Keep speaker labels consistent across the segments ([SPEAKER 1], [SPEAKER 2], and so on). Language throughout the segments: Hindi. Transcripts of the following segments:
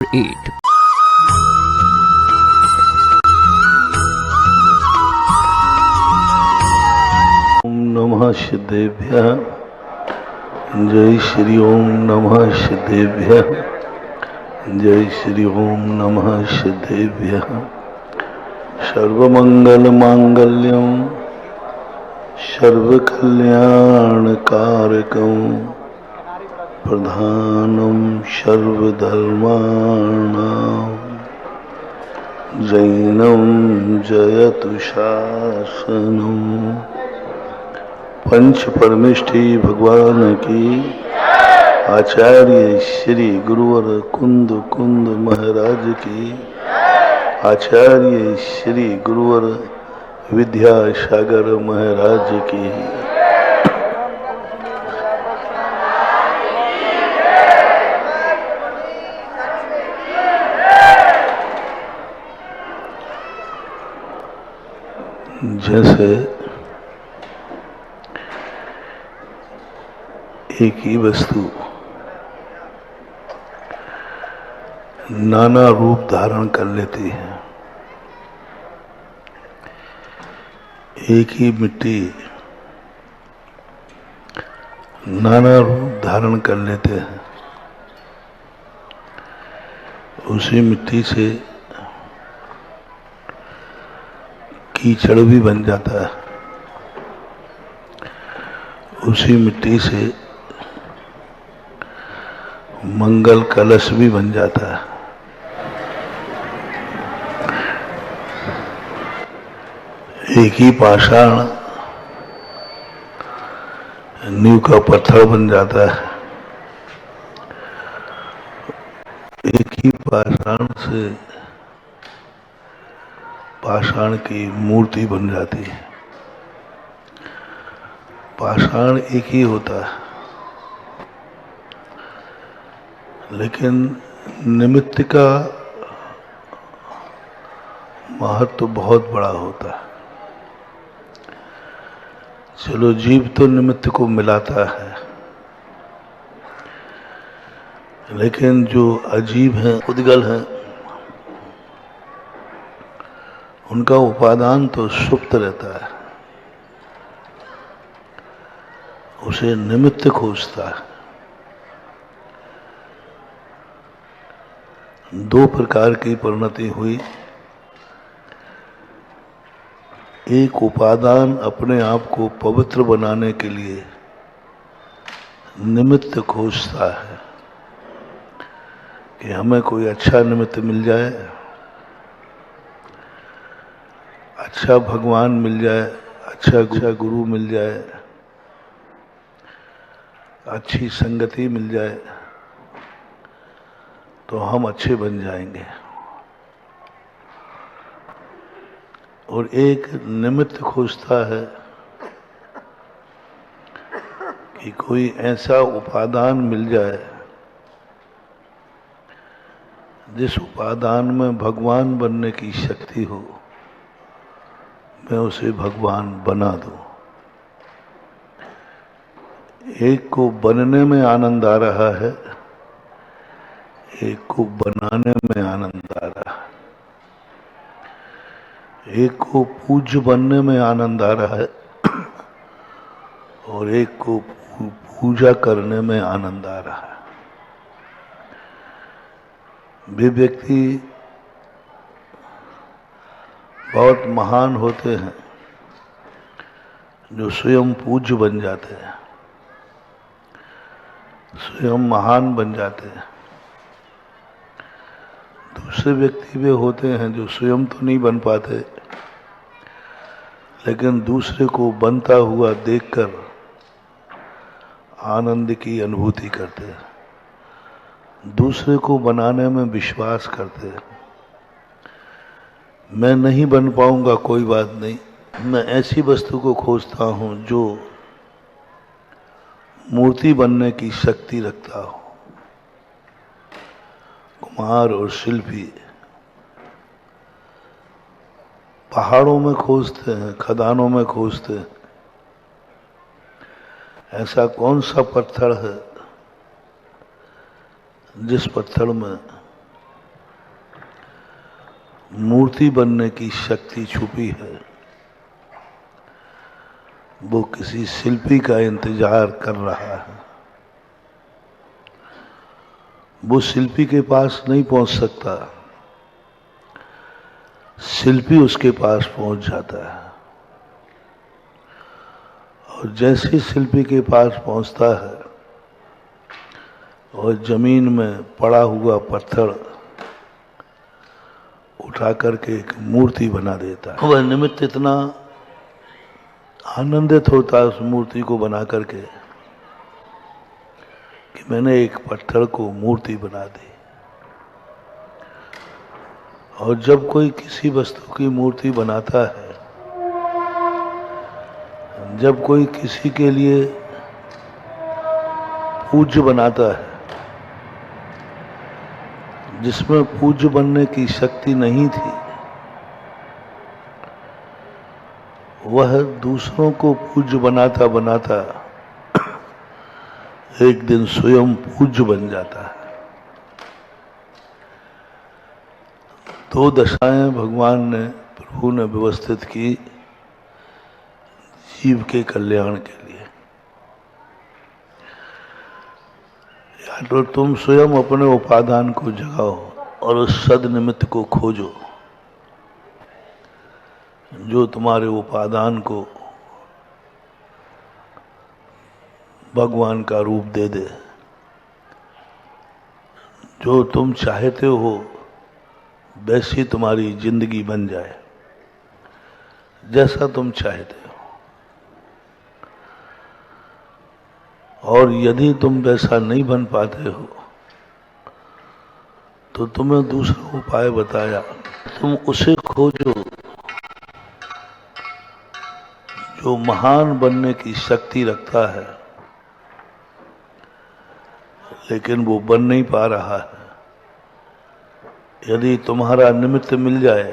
[SPEAKER 1] 8.
[SPEAKER 2] ओम नमः सिद्धेभ्यः। जय श्री ओम नमः सिद्धेभ्यः। जय श्री ओम नमः सिद्धेभ्यः। सर्वमंगल मांगल्यं सर्वकल्याणकारकं प्रधानं सर्वधर्माणां जैनं जयतु शासनम्। पंच परमेष्ठी भगवान की, आचार्य श्री गुरुवर कुंद कुंद महाराज की, आचार्य श्री गुरुवर विद्यासागर महाराज की। जैसे एक ही वस्तु नाना रूप धारण कर लेती है, एक ही मिट्टी नाना रूप धारण कर लेते हैं। उसी मिट्टी से कीचड़ भी बन जाता है, उसी मिट्टी से मंगल कलश भी बन जाता है। एक ही पाषाण नींव का पत्थर बन जाता है, एक ही पाषाण से पाषाण की मूर्ति बन जाती है। पाषाण एक ही होता है, लेकिन निमित्त का महत्व बहुत बड़ा होता है। चलो जीव तो निमित्त को मिलाता है, लेकिन जो अजीब हैं, उद्गल हैं, उनका उपादान तो सुप्त रहता है, उसे निमित्त खोजता है। दो प्रकार की परिणति हुई। एक उपादान अपने आप को पवित्र बनाने के लिए निमित्त खोजता है कि हमें कोई अच्छा निमित्त मिल जाए, अच्छा भगवान मिल जाए, अच्छा गुरु मिल जाए, अच्छी संगति मिल जाए, तो हम अच्छे बन जाएंगे। और एक निमित्त खोजता है कि कोई ऐसा उपादान मिल जाए जिस उपादान में भगवान बनने की शक्ति हो, मैं उसे भगवान बना दूं। एक को बनने में आनंद आ रहा है, एक को बनाने में आनंद आ रहा है। एक को पूज्य बनने में आनंद आ रहा है और एक को पूजा करने में आनंद आ रहा है। वे व्यक्ति बहुत महान होते हैं जो स्वयं पूज्य बन जाते हैं, स्वयं महान बन जाते हैं। दूसरे व्यक्ति वे होते हैं जो स्वयं तो नहीं बन पाते, लेकिन दूसरे को बनता हुआ देखकर आनंद की अनुभूति करते हैं, दूसरे को बनाने में विश्वास करते हैं। मैं नहीं बन पाऊंगा, कोई बात नहीं, मैं ऐसी वस्तु को खोजता हूं जो मूर्ति बनने की शक्ति रखता हो। कुम्हार और शिल्पी पहाड़ों में खोजते हैं, खदानों में खोजते हैं, ऐसा कौन सा पत्थर है जिस पत्थर में मूर्ति बनने की शक्ति छुपी है, वो किसी शिल्पी का इंतजार कर रहा है। वो शिल्पी के पास नहीं पहुंच सकता, शिल्पी उसके पास पहुंच जाता है। और जैसे शिल्पी के पास पहुंचता है और जमीन में पड़ा हुआ पत्थर उठा करके एक मूर्ति बना देता है। वह निमित्त इतना आनंदित होता है उस मूर्ति को बना करके कि मैंने एक पत्थर को मूर्ति बना दी। और जब कोई किसी वस्तु की मूर्ति बनाता है, जब कोई किसी के लिए पूज्य बनाता है, जिसमें पूज्य बनने की शक्ति नहीं थी, वह दूसरों को पूज्य बनाता बनाता एक दिन स्वयं पूज्य बन जाता है। दो दशाएं भगवान ने, प्रभु ने व्यवस्थित की जीव के कल्याण के लिए। या तो तुम स्वयं अपने उपादान को जगाओ और उस सद निमित्त को खोजो जो तुम्हारे उपादान को भगवान का रूप दे दे। जो तुम चाहते हो वैसी तुम्हारी जिंदगी बन जाए, जैसा तुम चाहते हो। और यदि तुम वैसा नहीं बन पाते हो तो तुम्हें दूसरा उपाय बताया, तुम उसे खोजो जो महान बनने की शक्ति रखता है, लेकिन वो बन नहीं पा रहा है। यदि तुम्हारा निमित्त मिल जाए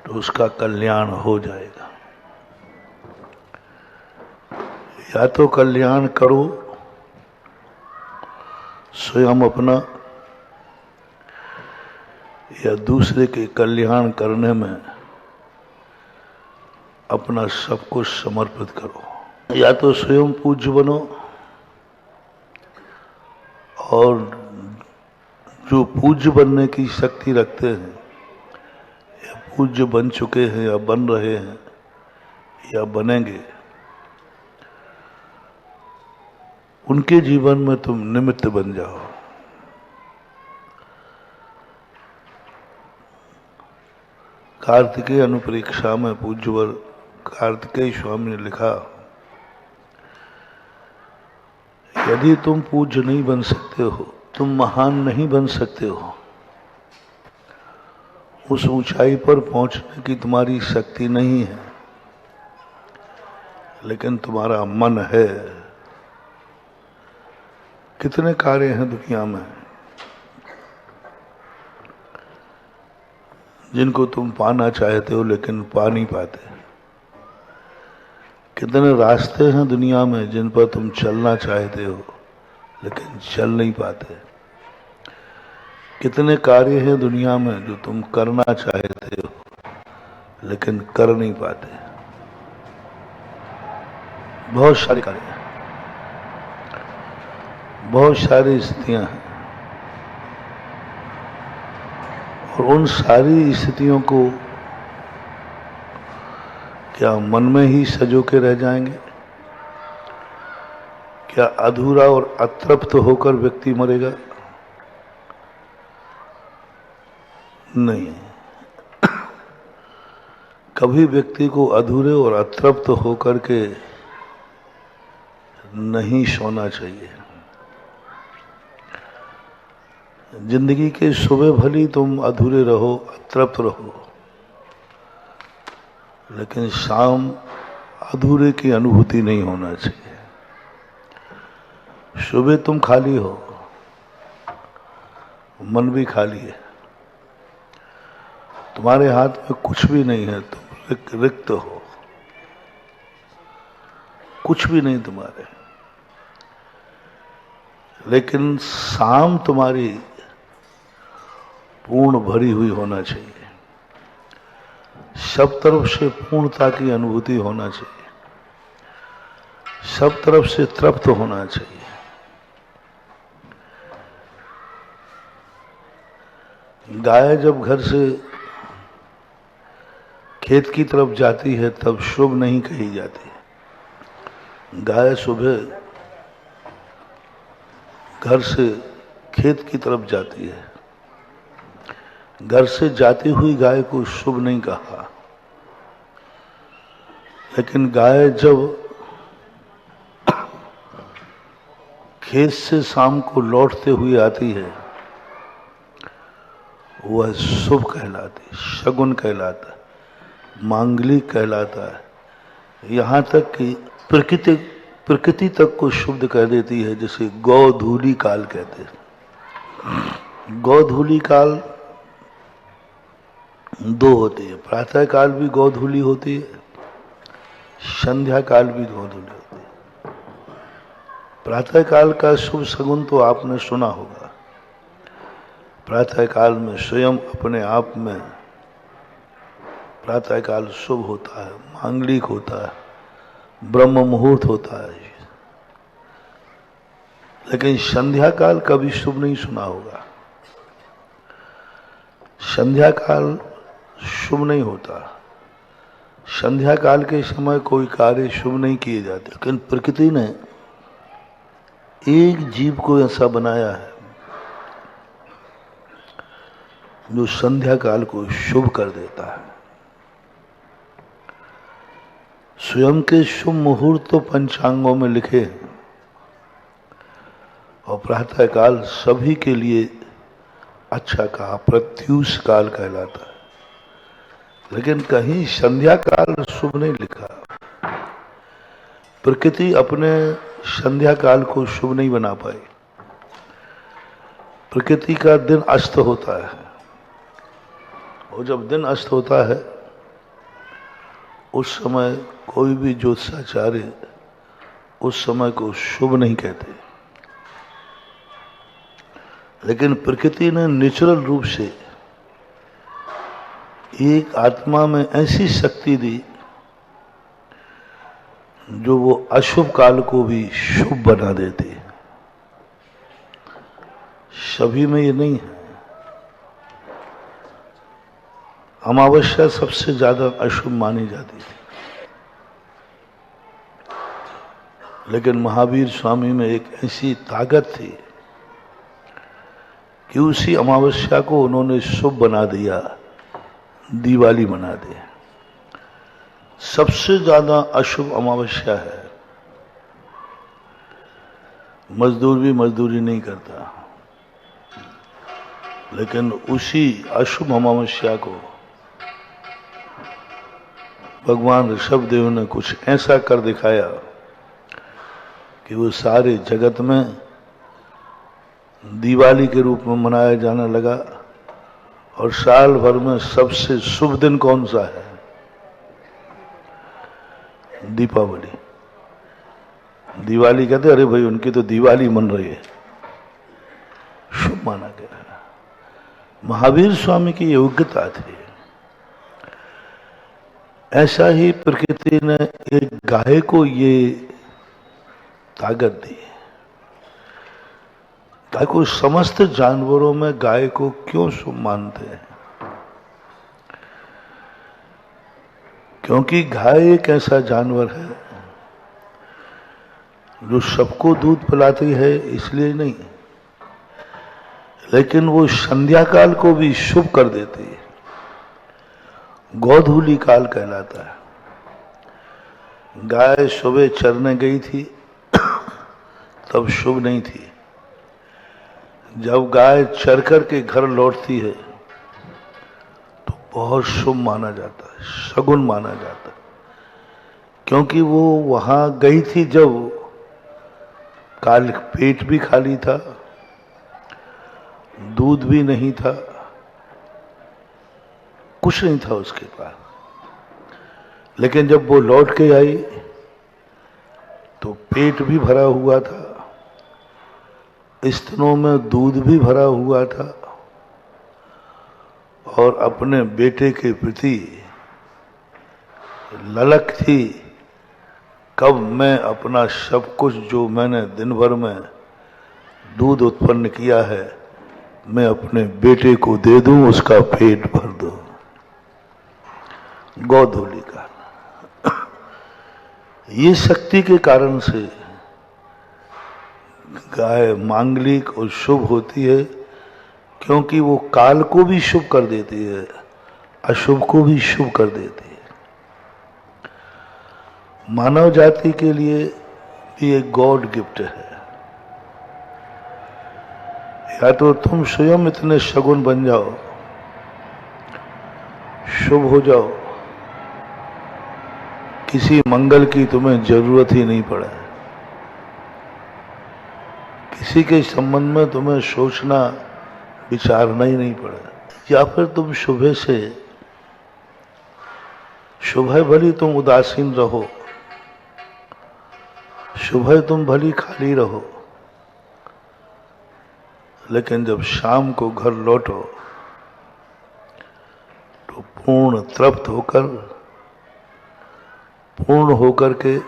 [SPEAKER 2] तो उसका कल्याण हो जाएगा। या तो कल्याण करो स्वयं अपना, या दूसरे के कल्याण करने में अपना सब कुछ समर्पित करो। या तो स्वयं पूज्य बनो और जो पूज्य बनने की शक्ति रखते हैं या पूज्य बन चुके हैं या बन रहे हैं या बनेंगे, उनके जीवन में तुम निमित्त बन जाओ। कार्तिकेय अनुप्रेक्षा में पूज्यवर कार्तिकेय स्वामी ने लिखा, यदि तुम पूज्य नहीं बन सकते हो, तुम महान नहीं बन सकते हो, उस ऊंचाई पर पहुंचने की तुम्हारी शक्ति नहीं है, लेकिन तुम्हारा मन है। कितने कार्य हैं दुनिया में जिनको तुम पाना चाहते हो लेकिन पा नहीं पाते। कितने रास्ते हैं दुनिया में जिन पर तुम चलना चाहते हो लेकिन चल नहीं पाते। कितने कार्य हैं दुनिया में जो तुम करना चाहते हो लेकिन कर नहीं पाते। बहुत सारे कार्य हैं, बहुत सारी स्थितियां हैं, और उन सारी स्थितियों को क्या मन में ही सजो के रह जाएंगे? क्या अधूरा और अतृप्त होकर व्यक्ति मरेगा? नहीं। कभी व्यक्ति को अधूरे और अतृप्त होकर के नहीं सोना चाहिए। जिंदगी के सुबह भली तुम अधूरे रहो, अतृप्त रहो, लेकिन शाम अधूरे की अनुभूति नहीं होना चाहिए। सुबह तुम खाली हो, मन भी खाली है, तुम्हारे हाथ में कुछ भी नहीं है, तुम रिक्त हो, कुछ भी नहीं तुम्हारे। लेकिन शाम तुम्हारी पूर्ण भरी हुई होना चाहिए, सब तरफ से पूर्णता की अनुभूति होना चाहिए, सब तरफ से तृप्त होना चाहिए। गाय जब घर से खेत की तरफ जाती है तब शुभ नहीं कही जाती। गाय सुबह घर से खेत की तरफ जाती है, घर से जाती हुई गाय को शुभ नहीं कहा। लेकिन गाय जब खेत से शाम को लौटते हुए आती है वह शुभ कहलाती, शगुन कहलाता है, मांगलिक कहलाता है। यहाँ तक कि प्रकृति तक को शुद्ध कह देती है, जैसे गौधूली काल कहते हैं। गौधूली काल दो होती है, प्रातः काल भी गौधूली होती है, संध्या काल भी गौधूली होती है। प्रातः काल का शुभ सगुन तो आपने सुना होगा। प्रातः काल में स्वयं अपने आप में प्रातः काल शुभ होता है, मांगलिक होता है, ब्रह्म मुहूर्त होता है। लेकिन संध्या काल कभी शुभ नहीं सुना होगा। संध्या काल शुभ नहीं होता। संध्या काल के समय कोई कार्य शुभ नहीं किए जाते। लेकिन प्रकृति ने एक जीव को ऐसा बनाया है जो संध्या काल को शुभ कर देता है। स्वयं के शुभ मुहूर्त तो पंचांगों में लिखे हैं और प्रातः काल सभी के लिए अच्छा कहा, प्रत्यूष काल कहलाता है। लेकिन कहीं संध्या काल शुभ नहीं लिखा। प्रकृति अपने संध्या काल को शुभ नहीं बना पाई। प्रकृति का दिन अस्त होता है और जब दिन अस्त होता है उस समय कोई भी ज्योतिषाचार्य उस समय को शुभ नहीं कहते। लेकिन प्रकृति ने नेचुरल रूप से एक आत्मा में ऐसी शक्ति दी जो वो अशुभ काल को भी शुभ बना देती है। सभी में ये नहीं है। अमावस्या सबसे ज्यादा अशुभ मानी जाती थी, लेकिन महावीर स्वामी में एक ऐसी ताकत थी कि उसी अमावस्या को उन्होंने शुभ बना दिया, दिवाली बना दी। सबसे ज्यादा अशुभ अमावस्या है। मजदूर भी मजदूरी नहीं करता, लेकिन उसी अशुभ अमावस्या को भगवान ऋषभदेव ने कुछ ऐसा कर दिखाया कि वो सारे जगत में दिवाली के रूप में मनाया जाने लगा। और साल भर में सबसे शुभ दिन कौन सा है? दीपावली। दिवाली कहते अरे भाई उनकी तो दिवाली मन रही है, शुभ माना गया। महावीर स्वामी की योग्यता थी। ऐसा ही प्रकृति ने एक गाय को ये ताकत दी। गाय को समस्त जानवरों में गाय को क्यों शुभ मानते हैं? क्योंकि गाय एक ऐसा जानवर है जो सबको दूध पिलाती है, इसलिए नहीं, लेकिन वो संध्या काल को भी शुभ कर देती है। गोधूली काल कहलाता है। गाय सुबह चरने गई थी तब शुभ नहीं थी। जब गाय चर कर के घर लौटती है तो बहुत शुभ माना जाता है, शगुन माना जाता है। क्योंकि वो वहां गई थी जब काल पेट भी खाली था, दूध भी नहीं था, कुछ नहीं था उसके पास। लेकिन जब वो लौट के आई तो पेट भी भरा हुआ था, स्तनों में दूध भी भरा हुआ था और अपने बेटे के प्रति ललक थी, कब मैं अपना सब कुछ जो मैंने दिन भर में दूध उत्पन्न किया है मैं अपने बेटे को दे दूं, उसका पेट भर दूं। गोधूलि का ये शक्ति के कारण से गाय मांगलिक और शुभ होती है, क्योंकि वो काल को भी शुभ कर देती है, अशुभ को भी शुभ कर देती है। मानव जाति के लिए भी एक गॉड गिफ्ट है। या तो तुम स्वयं इतने सगुन बन जाओ, शुभ हो जाओ, किसी मंगल की तुम्हें जरूरत ही नहीं पड़े, किसी के संबंध में तुम्हें सोचना विचारना ही नहीं पड़े। या फिर तुम सुबह से सुबह भली तुम उदासीन रहो, सुबह तुम भली खाली रहो, लेकिन जब शाम को घर लौटो तो पूर्ण तृप्त होकर, पूर्ण होकर के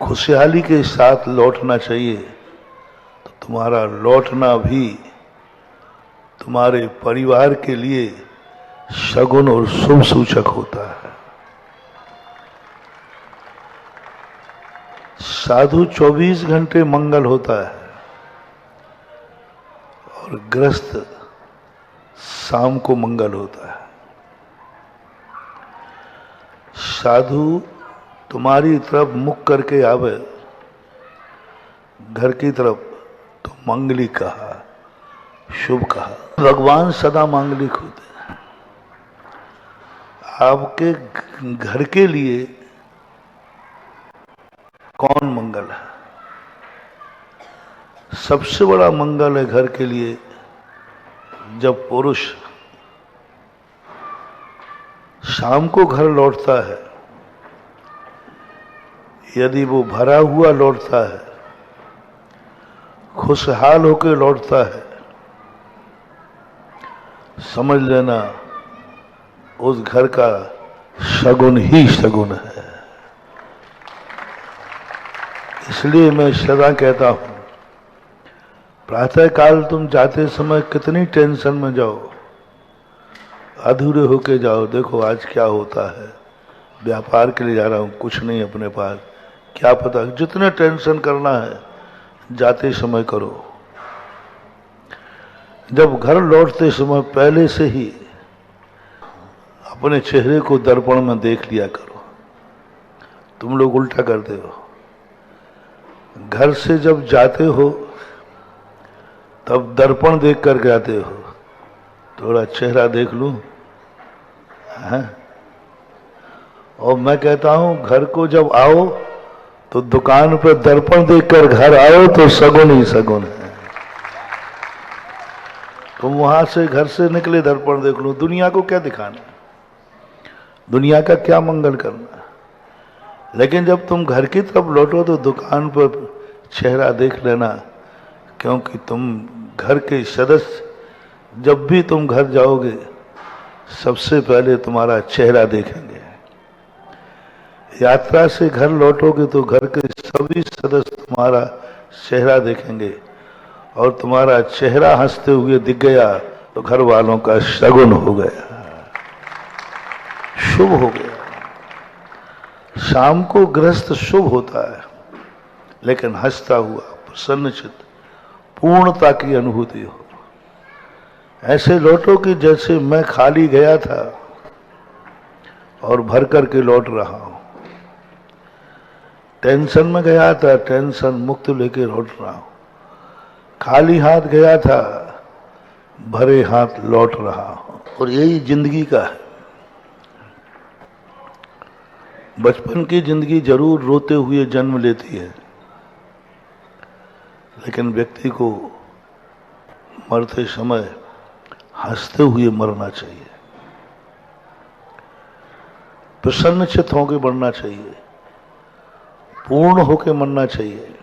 [SPEAKER 2] खुशहाली के साथ लौटना चाहिए। तो तुम्हारा लौटना भी तुम्हारे परिवार के लिए शगुन और शुभ सूचक होता है। साधु 24 घंटे मंगल होता है और ग्रस्त शाम को मंगल होता है। साधु तुम्हारी तरफ मुख करके आवे घर की तरफ तो मंगलिक कहा, शुभ कहा। भगवान सदा मांगलिक होते हैं। आपके घर के लिए कौन मंगल है? सबसे बड़ा मंगल है घर के लिए जब पुरुष शाम को घर लौटता है, यदि वो भरा हुआ लौटता है, खुशहाल होकर लौटता है, समझ लेना उस घर का शगुन ही शगुन है। इसलिए मैं सदा कहता हूं, प्रातः काल तुम जाते समय कितनी टेंशन में जाओ, अधूरे होके जाओ, देखो आज क्या होता है, व्यापार के लिए जा रहा हूं, कुछ नहीं अपने पास, क्या पता, जितने टेंशन करना है जाते समय करो। जब घर लौटते समय पहले से ही अपने चेहरे को दर्पण में देख लिया करो। तुम लोग उल्टा करते हो, घर से जब जाते हो तब दर्पण देख कर जाते हो, थोड़ा चेहरा देख लूं है? और मैं कहता हूं घर को जब आओ तो दुकान पर दर्पण देखकर घर आओ तो सगुन ही सगुन है। तुम वहां से घर से निकले दर्पण देख लो, दुनिया को क्या दिखाना, दुनिया का क्या मंगल करना। लेकिन जब तुम घर की तरफ लौटो तो दुकान पर चेहरा देख लेना, क्योंकि तुम घर के सदस्य, जब भी तुम घर जाओगे सबसे पहले तुम्हारा चेहरा देखेंगे। यात्रा से घर लौटोगे तो घर के सभी सदस्य तुम्हारा चेहरा देखेंगे, और तुम्हारा चेहरा हंसते हुए दिख गया तो घर वालों का शगुन हो गया, शुभ हो गया। शाम को गृहस्थ शुभ होता है, लेकिन हंसता हुआ प्रसन्नचित्त पूर्णता की अनुभूति हो। ऐसे लौटो कि जैसे मैं खाली गया था और भर करके लौट रहा हूं। टेंशन में गया था, टेंशन मुक्त लेके लौट रहा हूं। खाली हाथ गया था, भरे हाथ लौट रहा हूं। और यही जिंदगी का है। बचपन की जिंदगी जरूर रोते हुए जन्म लेती है, लेकिन व्यक्ति को मरते समय हंसते हुए मरना चाहिए, प्रसन्नचित्त होकर मरना चाहिए, पूर्ण होकर मरना चाहिए।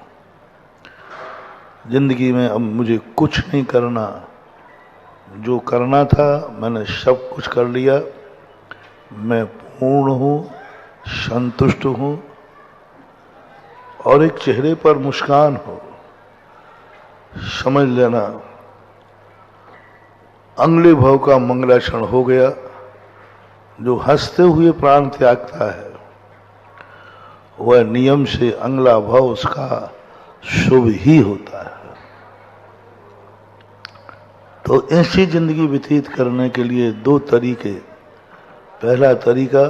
[SPEAKER 2] जिंदगी में अब मुझे कुछ नहीं करना, जो करना था मैंने सब कुछ कर लिया, मैं पूर्ण हूँ, संतुष्ट हूँ और एक चेहरे पर मुस्कान हो। समझ लेना अगले भाव का मंगलाचरण हो गया। जो हंसते हुए प्राण त्यागता है वह नियम से अगला भाव उसका शुभ ही होता है। तो ऐसी जिंदगी व्यतीत करने के लिए दो तरीके। पहला तरीका,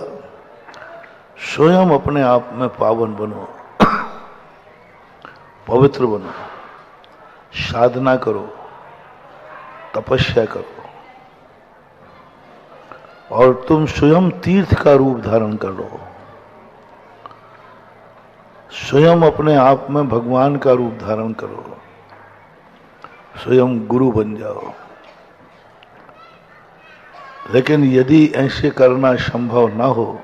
[SPEAKER 2] स्वयं अपने आप में पावन बनो, पवित्र बनो, साधना करो, तपस्या करो और तुम स्वयं तीर्थ का रूप धारण करो। स्वयं अपने आप में भगवान का रूप धारण करो, स्वयं गुरु बन जाओ। लेकिन यदि ऐसे करना संभव ना हो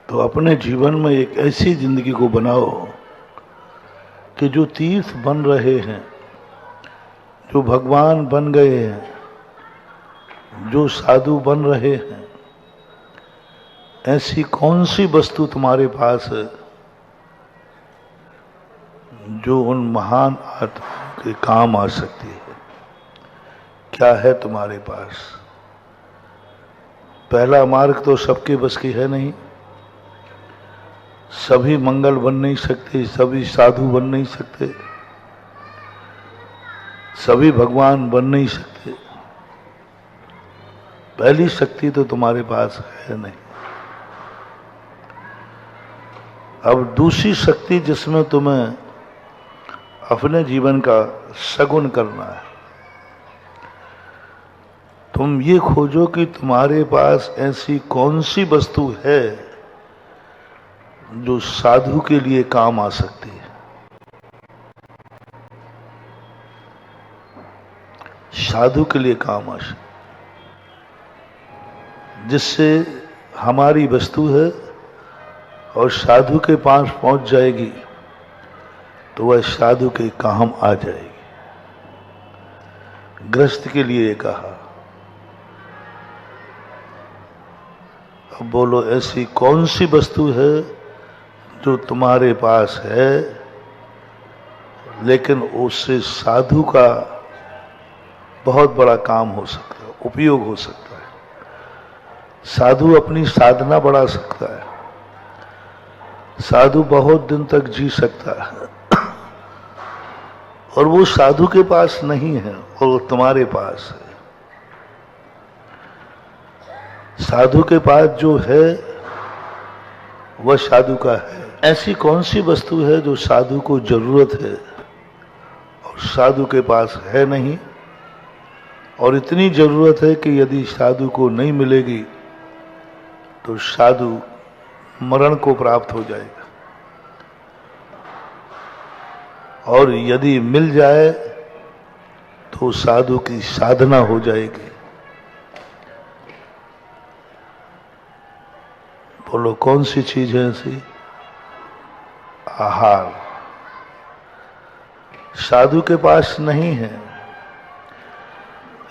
[SPEAKER 2] तो अपने जीवन में एक ऐसी जिंदगी को बनाओ कि जो तीर्थ बन रहे हैं, जो भगवान बन गए हैं, जो साधु बन रहे हैं, ऐसी कौन सी वस्तु तुम्हारे पास है जो उन महान आत्माओं के काम आ सकती है? क्या है तुम्हारे पास? पहला मार्ग तो सबके बस की है नहीं। सभी मंगल बन नहीं सकते, सभी साधु बन नहीं सकते, सभी भगवान बन नहीं सकते। पहली शक्ति तो तुम्हारे पास है नहीं। अब दूसरी शक्ति जिसमें तुम्हें अपने जीवन का सगुण करना है, तुम ये खोजो कि तुम्हारे पास ऐसी कौन सी वस्तु है जो साधु के लिए काम आ सकती है। साधु के लिए काम आ सकती, जिससे हमारी वस्तु है और साधु के पास पहुंच जाएगी तो वह साधु के काम आ जाएगी। गृहस्थ के लिए कहा। अब बोलो, ऐसी कौन सी वस्तु है जो तुम्हारे पास है लेकिन उससे साधु का बहुत बड़ा काम हो सकता है, उपयोग हो सकता है। साधु अपनी साधना बढ़ा सकता है, साधु बहुत दिन तक जी सकता है और वो साधु के पास नहीं है और तुम्हारे पास है। साधु के पास जो है वह साधु का है। ऐसी कौन सी वस्तु है जो साधु को जरूरत है और साधु के पास है नहीं, और इतनी जरूरत है कि यदि साधु को नहीं मिलेगी तो साधु मरण को प्राप्त हो जाएगा, और यदि मिल जाए तो साधु की साधना हो जाएगी। बोलो, कौन सी चीज है ऐसी? आहार। साधु के पास नहीं है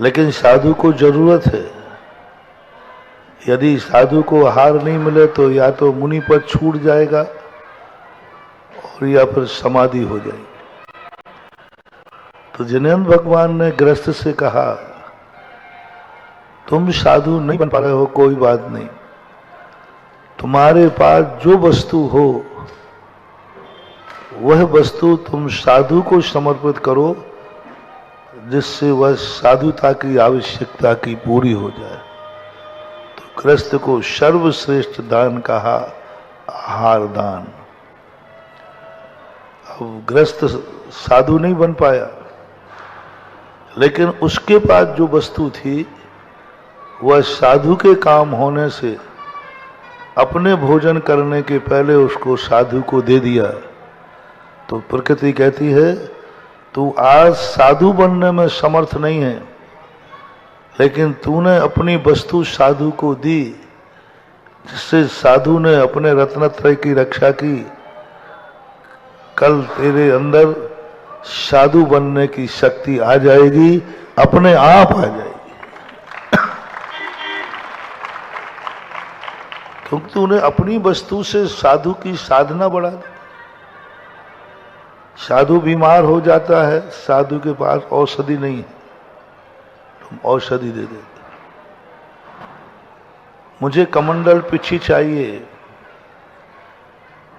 [SPEAKER 2] लेकिन साधु को जरूरत है। यदि साधु को आहार नहीं मिले तो या तो मुनि पद छूट जाएगा और या फिर समाधि हो जाएगी। तो जिनेंद्र भगवान ने गृहस्थ से कहा, तुम साधु नहीं बन पा रहे हो, कोई बात नहीं, तुम्हारे पास जो वस्तु हो वह वस्तु तुम साधु को समर्पित करो, जिससे वह साधुता की आवश्यकता की पूरी हो जाए। तो गृहस्थ को सर्वश्रेष्ठ दान कहा आहार दान। अब गृहस्थ साधु नहीं बन पाया लेकिन उसके पास जो वस्तु थी वह साधु के काम होने से अपने भोजन करने के पहले उसको साधु को दे दिया। तो प्रकृति कहती है, तू आज साधु बनने में समर्थ नहीं है लेकिन तूने अपनी वस्तु साधु को दी, जिससे साधु ने अपने रत्नत्रय की रक्षा की। कल तेरे अंदर साधु बनने की शक्ति आ जाएगी, अपने आप आ जाएगी। क्योंकि तूने अपनी वस्तु से साधु की साधना बढ़ा दी। साधु बीमार हो जाता है, साधु के पास औषधि नहीं है, तुम औषधि दे देते। मुझे कमंडल पिछी चाहिए,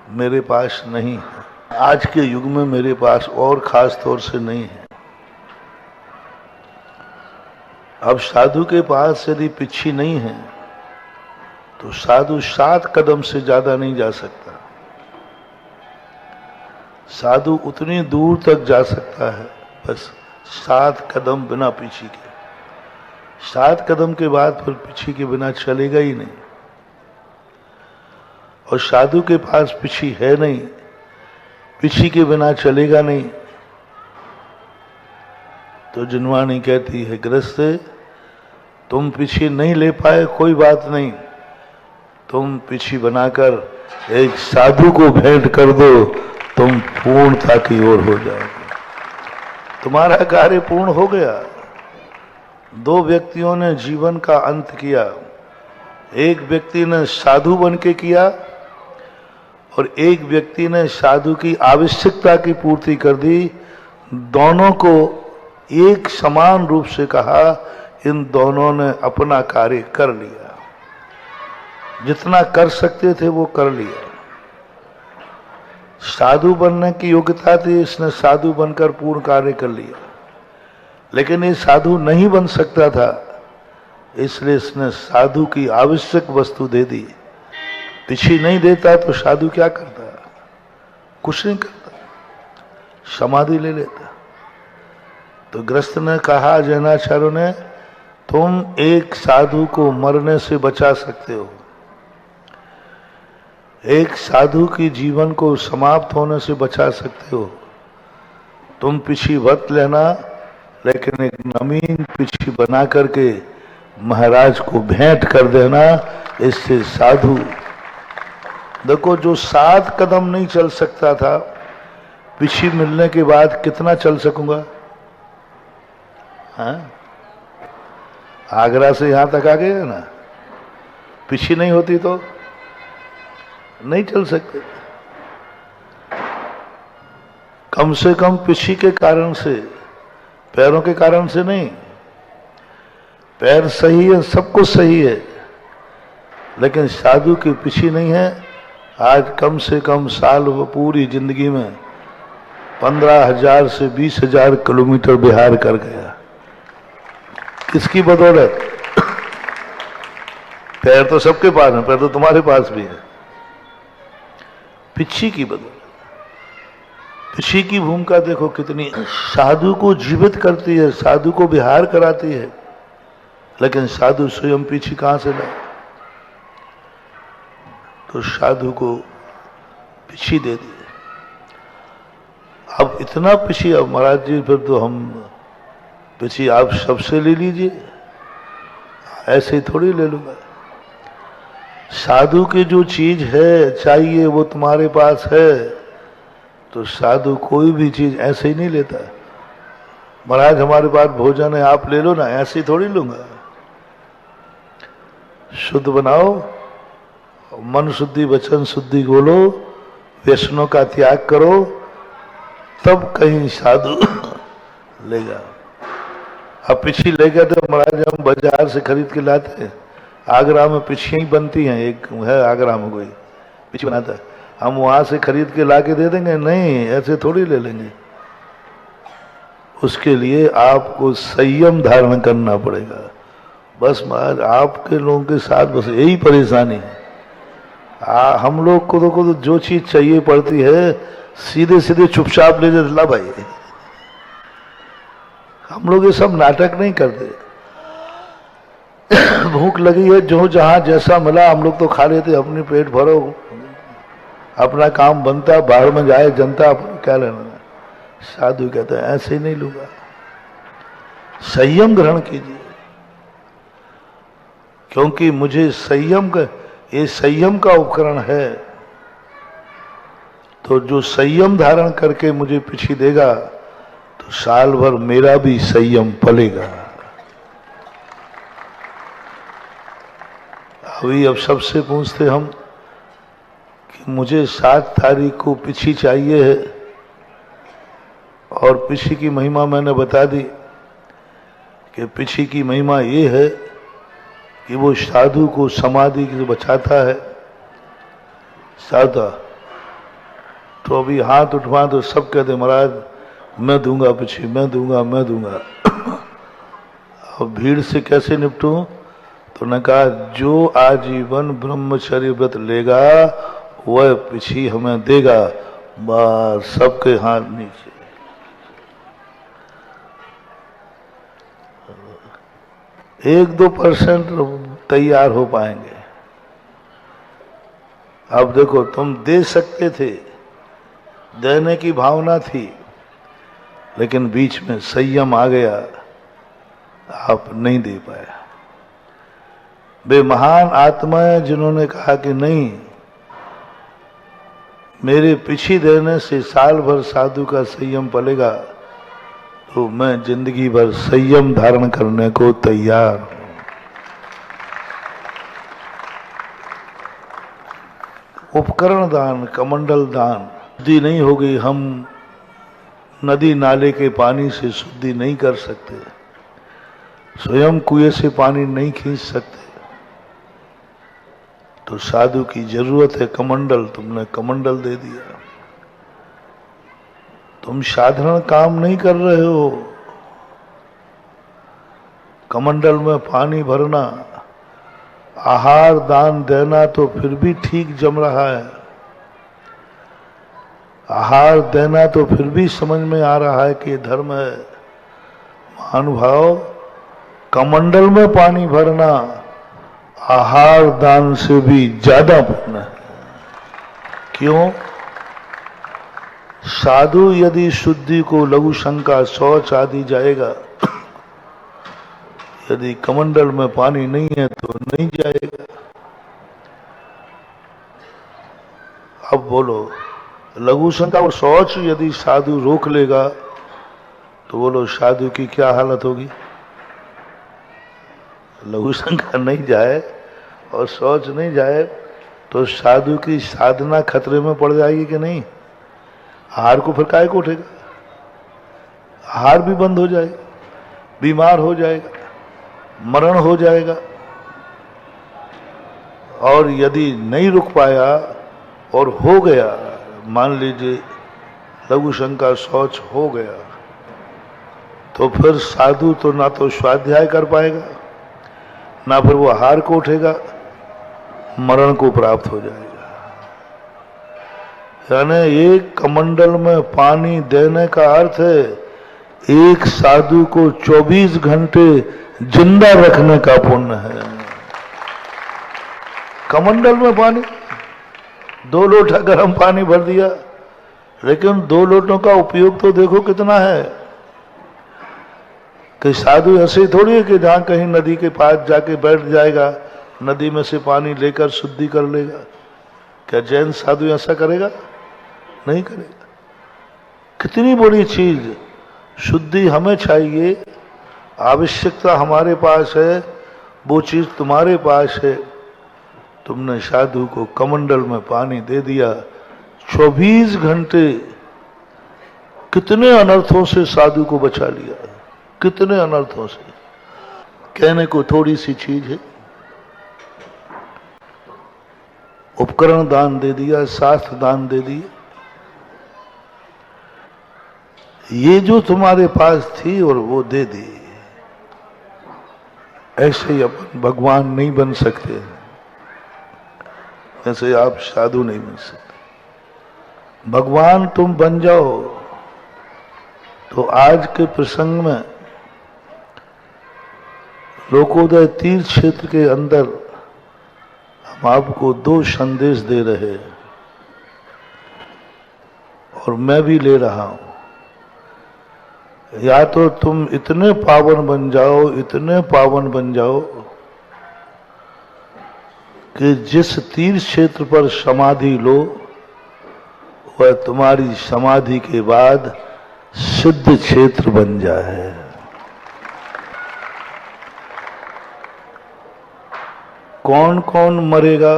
[SPEAKER 2] मेरे पास नहीं है। आज के युग में मेरे पास और खास तौर से नहीं है। अब साधु के पास यदि पिछी नहीं है तो साधु 7 कदम से ज्यादा नहीं जा सकता। साधु उतनी दूर तक जा सकता है, बस 7 कदम बिना पिछी के। 7 कदम के बाद फिर पिछी के बिना चलेगा ही नहीं। और साधु के पास पिछी है नहीं, पिछी के बिना चलेगा नहीं। तो जिनवाणी कहती है, गृहस्थ तुम पिछी नहीं ले पाए, कोई बात नहीं, तुम पिछी बनाकर एक साधु को भेंट कर दो, तुम पूर्णता की ओर हो जाओगे। तुम्हारा कार्य पूर्ण हो गया। 2 व्यक्तियों ने जीवन का अंत किया। एक व्यक्ति ने साधु बन के किया और एक व्यक्ति ने साधु की आवश्यकता की पूर्ति कर दी। दोनों को एक समान रूप से कहा, इन दोनों ने अपना कार्य कर लिया। जितना कर सकते थे वो कर लिया। साधु बनने की योग्यता थी, इसने साधु बनकर पूर्ण कार्य कर लिया। लेकिन ये साधु नहीं बन सकता था, इसलिए इसने साधु की आवश्यक वस्तु दे दी। पिछी नहीं देता तो साधु क्या करता? कुछ नहीं करता, समाधि ले लेता। तो गृहस्थ ने कहा जैनाचार्यों ने, तुम एक साधु को मरने से बचा सकते हो, एक साधु की जीवन को समाप्त होने से बचा सकते हो। तुम पिछी वत लेना, लेकिन एक नवीन पिछी बना करके महाराज को भेंट कर देना। इससे साधु, देखो जो 7 कदम नहीं चल सकता था, पिछी मिलने के बाद कितना चल सकूंगा? हाँ, आगरा से यहां तक आ गए ना, पिछी नहीं होती तो नहीं चल सकते। कम से कम पिछी के कारण से, पैरों के कारण से नहीं। पैर सही है, सब कुछ सही है, लेकिन साधु की पिछी नहीं है। आज कम से कम साल वो पूरी जिंदगी में 15,000 से 20,000 किलोमीटर बिहार कर गया। किसकी बदौलत? पैर तो सबके पास है, पैर तो तुम्हारे पास भी है। पिछी की बदौलत। पिछी की भूमिका देखो कितनी, साधु को जीवित करती है, साधु को बिहार कराती है, लेकिन साधु स्वयं पिछी कहां से लाए? तो साधु को पिछी दे दी। अब इतना पिछी, अब महाराज जी फिर तो हम पिछी आप सबसे ले लीजिए, ऐसे ही थोड़ी ले लूंगा। साधु की जो चीज है चाहिए वो तुम्हारे पास है, तो साधु कोई भी चीज ऐसे ही नहीं लेता। महाराज हमारे पास भोजन है, आप ले लो ना, ऐसे ही थोड़ी लूंगा। शुद्ध बनाओ, मन शुद्धि वचन शुद्धि बोलो, व्यसनों का त्याग करो, तब कहीं साधु लेगा। अब पिछी ले गए तो महाराज हम बाजार से खरीद के लाते हैं। आगरा में पिछियाँ ही बनती हैं, एक है आगरा में कोई पिछी बनाता है, हम वहां से खरीद के ला के दे देंगे? नहीं, ऐसे थोड़ी ले लेंगे। उसके लिए आपको संयम धारण करना पड़ेगा। बस महाराज आपके लोगों के साथ बस यही परेशानी है। हम लोग को तो जो चीज चाहिए पड़ती है सीधे सीधे चुपचाप ले जाते, ला भाई। हम लोग ये सब नाटक नहीं करते। भूख लगी है, जो जहां जैसा मिला हम लोग तो खा लेते, अपने पेट भरो, अपना काम बनता, बाहर में जाए जनता, क्या लेना। साधु कहते हैं ऐसे ही नहीं लूंगा, संयम ग्रहण कीजिए, क्योंकि मुझे संयम का, ये संयम का उपकरण है। तो जो संयम धारण करके मुझे पिछी देगा तो साल भर मेरा भी संयम पलेगा। अभी अब सबसे पूछते हम कि मुझे 7 तारीख को पिछी चाहिए है, और पिछी की महिमा मैंने बता दी कि पिछी की महिमा ये है कि वो साधु को समाधि से बचाता है। साधा तो अभी हाथ उठवा तो सब कहते महाराज मैं दूंगा पिछी, मैं दूंगा, मैं दूंगा। अब भीड़ से कैसे निपटूं? तो ने कहा जो आजीवन ब्रह्मचर्य व्रत लेगा वह पिछी हमें देगा। बस सबके हाथ नीचे। 1-2% तैयार हो पाएंगे। अब देखो तुम दे सकते थे, देने की भावना थी, लेकिन बीच में संयम आ गया, आप नहीं दे पाया। वे महान आत्माएं जिन्होंने कहा कि नहीं, मेरे पीछे देने से साल भर साधु का संयम पलेगा, तो मैं जिंदगी भर संयम धारण करने को तैयार हूं। उपकरण दान, कमंडल दान। शुद्धि नहीं होगी, हम नदी नाले के पानी से शुद्धि नहीं कर सकते, स्वयं कुएं से पानी नहीं खींच सकते, तो साधु की जरूरत है कमंडल। तुमने कमंडल दे दिया। तुम साधारण काम नहीं कर रहे हो। कमंडल में पानी भरना, आहार दान देना तो फिर भी ठीक जम रहा है, आहार देना तो फिर भी समझ में आ रहा है कि धर्म है। महानुभाव, कमंडल में पानी भरना आहार दान से भी ज्यादा पुण्य है। क्यों? साधु यदि शुद्धि को लघु शंका शौच आदि जाएगा, यदि कमंडल में पानी नहीं है तो नहीं जाएगा। अब बोलो, लघु शंका और शौच यदि साधु रोक लेगा तो बोलो साधु की क्या हालत होगी? लघु शंका नहीं जाए और शौच नहीं जाए तो साधु की साधना खतरे में पड़ जाएगी कि नहीं? आहार को फिर काहे को उठेगा? आहार भी बंद हो जाएगा, बीमार हो जाएगा, मरण हो जाएगा। और यदि नहीं रुक पाया और हो गया, मान लीजिए लघु शंका शौच हो गया, तो फिर साधु तो ना तो स्वाध्याय कर पाएगा, ना फिर वो आहार को उठेगा, मरण को प्राप्त हो जाएगा। यानी एक कमंडल में पानी देने का अर्थ है एक साधु को 24 घंटे जिंदा रखने का पुण्य है। कमंडल में पानी, 2 लोटा गर्म पानी भर दिया, लेकिन 2 लोटों का उपयोग तो देखो कितना है। कि साधु ऐसे थोड़ी है कि जहां कहीं नदी के पास जाके बैठ जाएगा, नदी में से पानी लेकर शुद्धि कर लेगा। क्या जैन साधु ऐसा करेगा? नहीं करेगा। कितनी बड़ी चीज, शुद्धि हमें चाहिए, आवश्यकता हमारे पास है, वो चीज तुम्हारे पास है। तुमने साधु को कमंडल में पानी दे दिया, 24 घंटे कितने अनर्थों से साधु को बचा लिया, कितने अनर्थों से। कहने को थोड़ी सी चीज है। उपकरण दान दे दिया, शास्त्र दान दे दिया। ये जो तुम्हारे पास थी और वो दे दी। ऐसे ही अपन भगवान नहीं बन सकते, ऐसे आप साधु नहीं बन सकते। भगवान तुम बन जाओ तो आज के प्रसंग में लोकोदय तीर्थ क्षेत्र के अंदर हम आपको 2 संदेश दे रहे हैं, और मैं भी ले रहा हूं। या तो तुम इतने पावन बन जाओ, इतने पावन बन जाओ कि जिस तीर्थ क्षेत्र पर समाधि लो वह तुम्हारी समाधि के बाद सिद्ध क्षेत्र बन जाए। कौन कौन मरेगा?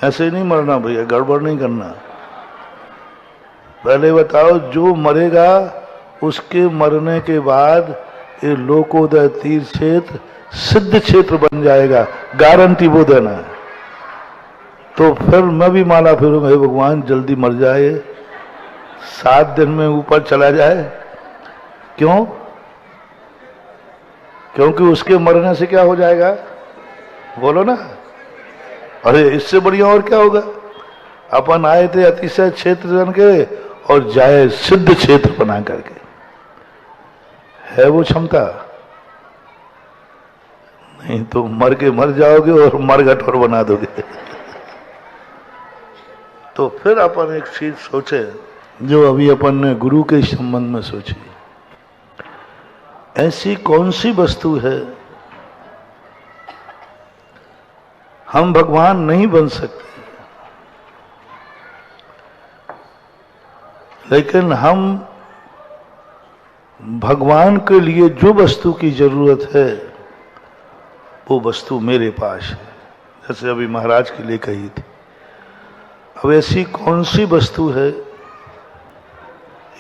[SPEAKER 2] ऐसे नहीं मरना भैया, गड़बड़ नहीं करना। पहले बताओ, जो मरेगा उसके मरने के बाद ये लोकोदय तीर्थ क्षेत्र सिद्ध क्षेत्र बन जाएगा, गारंटी वो देना है। तो फिर मैं भी माला फेरूंगा, हे भगवान जल्दी मर जाए, 7 दिन में ऊपर चला जाए। क्यों? क्योंकि उसके मरने से क्या हो जाएगा? बोलो ना। अरे इससे बढ़िया और क्या होगा? अपन आए थे अतिशय क्षेत्र बन के और जाए सिद्ध क्षेत्र बना करके। है वो क्षमता? नहीं तो मर के मर जाओगे और मरघट बना दोगे। तो फिर अपन एक चीज सोचे, जो अभी अपन ने गुरु के संबंध में सोची। ऐसी कौन सी वस्तु है हम भगवान नहीं बन सकते, लेकिन हम भगवान के लिए जो वस्तु की जरूरत है वो वस्तु मेरे पास है, जैसे अभी महाराज के लिए कही थी। अब ऐसी कौन सी वस्तु है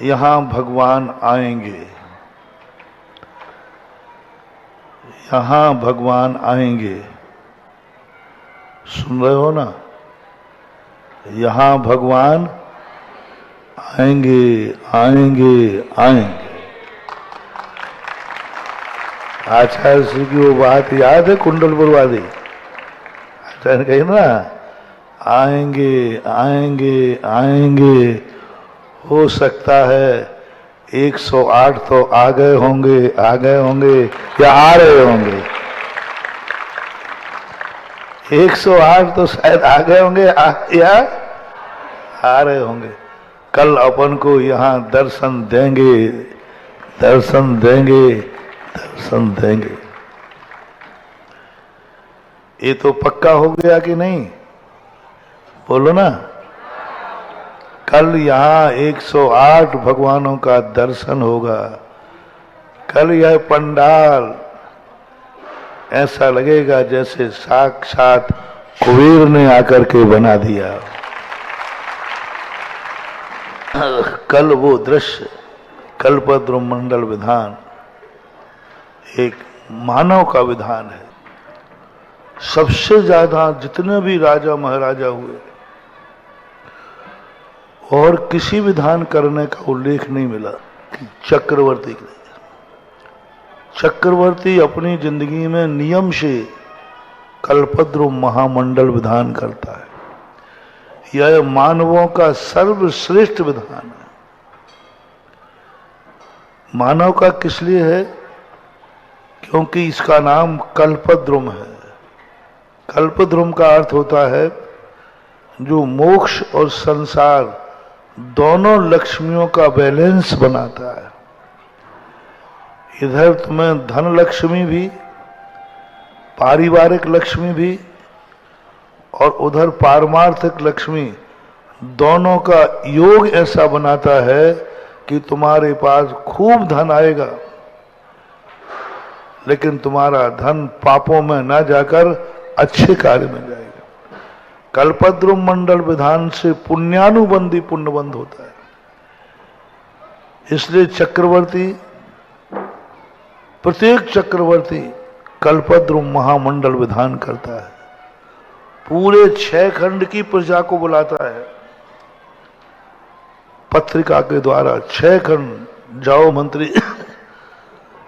[SPEAKER 2] यहां भगवान आएंगे, यहां भगवान आएंगे? सुन रहे हो ना? यहां भगवान आएंगे, आएंगे, आएंगे। आचार्य श्री की वो बात याद है, कुंडलपुरवादी आचार्य कही ना, आएंगे, आएंगे, आएंगे। हो सकता है 108 तो आ गए होंगे, आ गए होंगे या आ रहे होंगे। 108 तो शायद आ गए होंगे या आ रहे होंगे। कल अपन को यहाँ दर्शन देंगे, दर्शन देंगे, दर्शन देंगे। ये तो पक्का हो गया कि नहीं? बोलो ना। कल यहाँ 108 भगवानों का दर्शन होगा। कल यह पंडाल ऐसा लगेगा जैसे साक्षात कुबेर ने आकर के बना दिया। कल वो दृश्य, कल्पद्रुम मंडल विधान एक मानव का विधान है। सबसे ज्यादा जितने भी राजा महाराजा हुए और किसी विधान करने का उल्लेख नहीं मिला कि चक्रवर्ती के। चक्रवर्ती अपनी जिंदगी में नियम से कल्पद्रुम महामंडल विधान करता है। यह मानवों का सर्वश्रेष्ठ विधान है। मानव का किस लिए है? क्योंकि इसका नाम कल्पद्रुम है। कल्पद्रुम का अर्थ होता है जो मोक्ष और संसार दोनों लक्ष्मियों का बैलेंस बनाता है। इधर तुम्हें धन लक्ष्मी भी, पारिवारिक लक्ष्मी भी, और उधर पारमार्थिक लक्ष्मी, दोनों का योग ऐसा बनाता है कि तुम्हारे पास खूब धन आएगा, लेकिन तुम्हारा धन पापों में न जाकर अच्छे कार्य में जाएगा। कल्पद्रुम मंडल विधान से पुण्यानुबंधी पुण्यबंध होता है। इसलिए चक्रवर्ती, प्रत्येक चक्रवर्ती कल्पद्रुम महामंडल विधान करता है। पूरे 6 खंड की प्रजा को बुलाता है पत्रिका के द्वारा। 6 खंड, जाओ मंत्री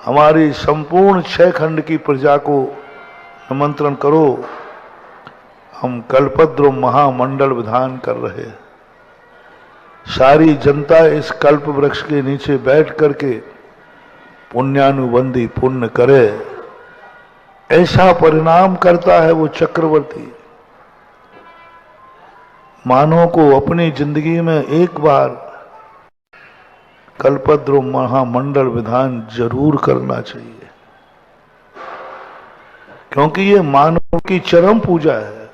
[SPEAKER 2] हमारी संपूर्ण 6 खंड की प्रजा को निमंत्रण करो, हम कल्पद्रुम महामंडल विधान कर रहे हैं। सारी जनता इस कल्प वृक्ष के नीचे बैठ करके पुण्यानुबंधी पुण्य करे, ऐसा परिणाम करता है वो चक्रवर्ती। मानव को अपनी जिंदगी में एक बार कल्पद्रुम महामंडल विधान जरूर करना चाहिए, क्योंकि ये मानव की चरम पूजा है।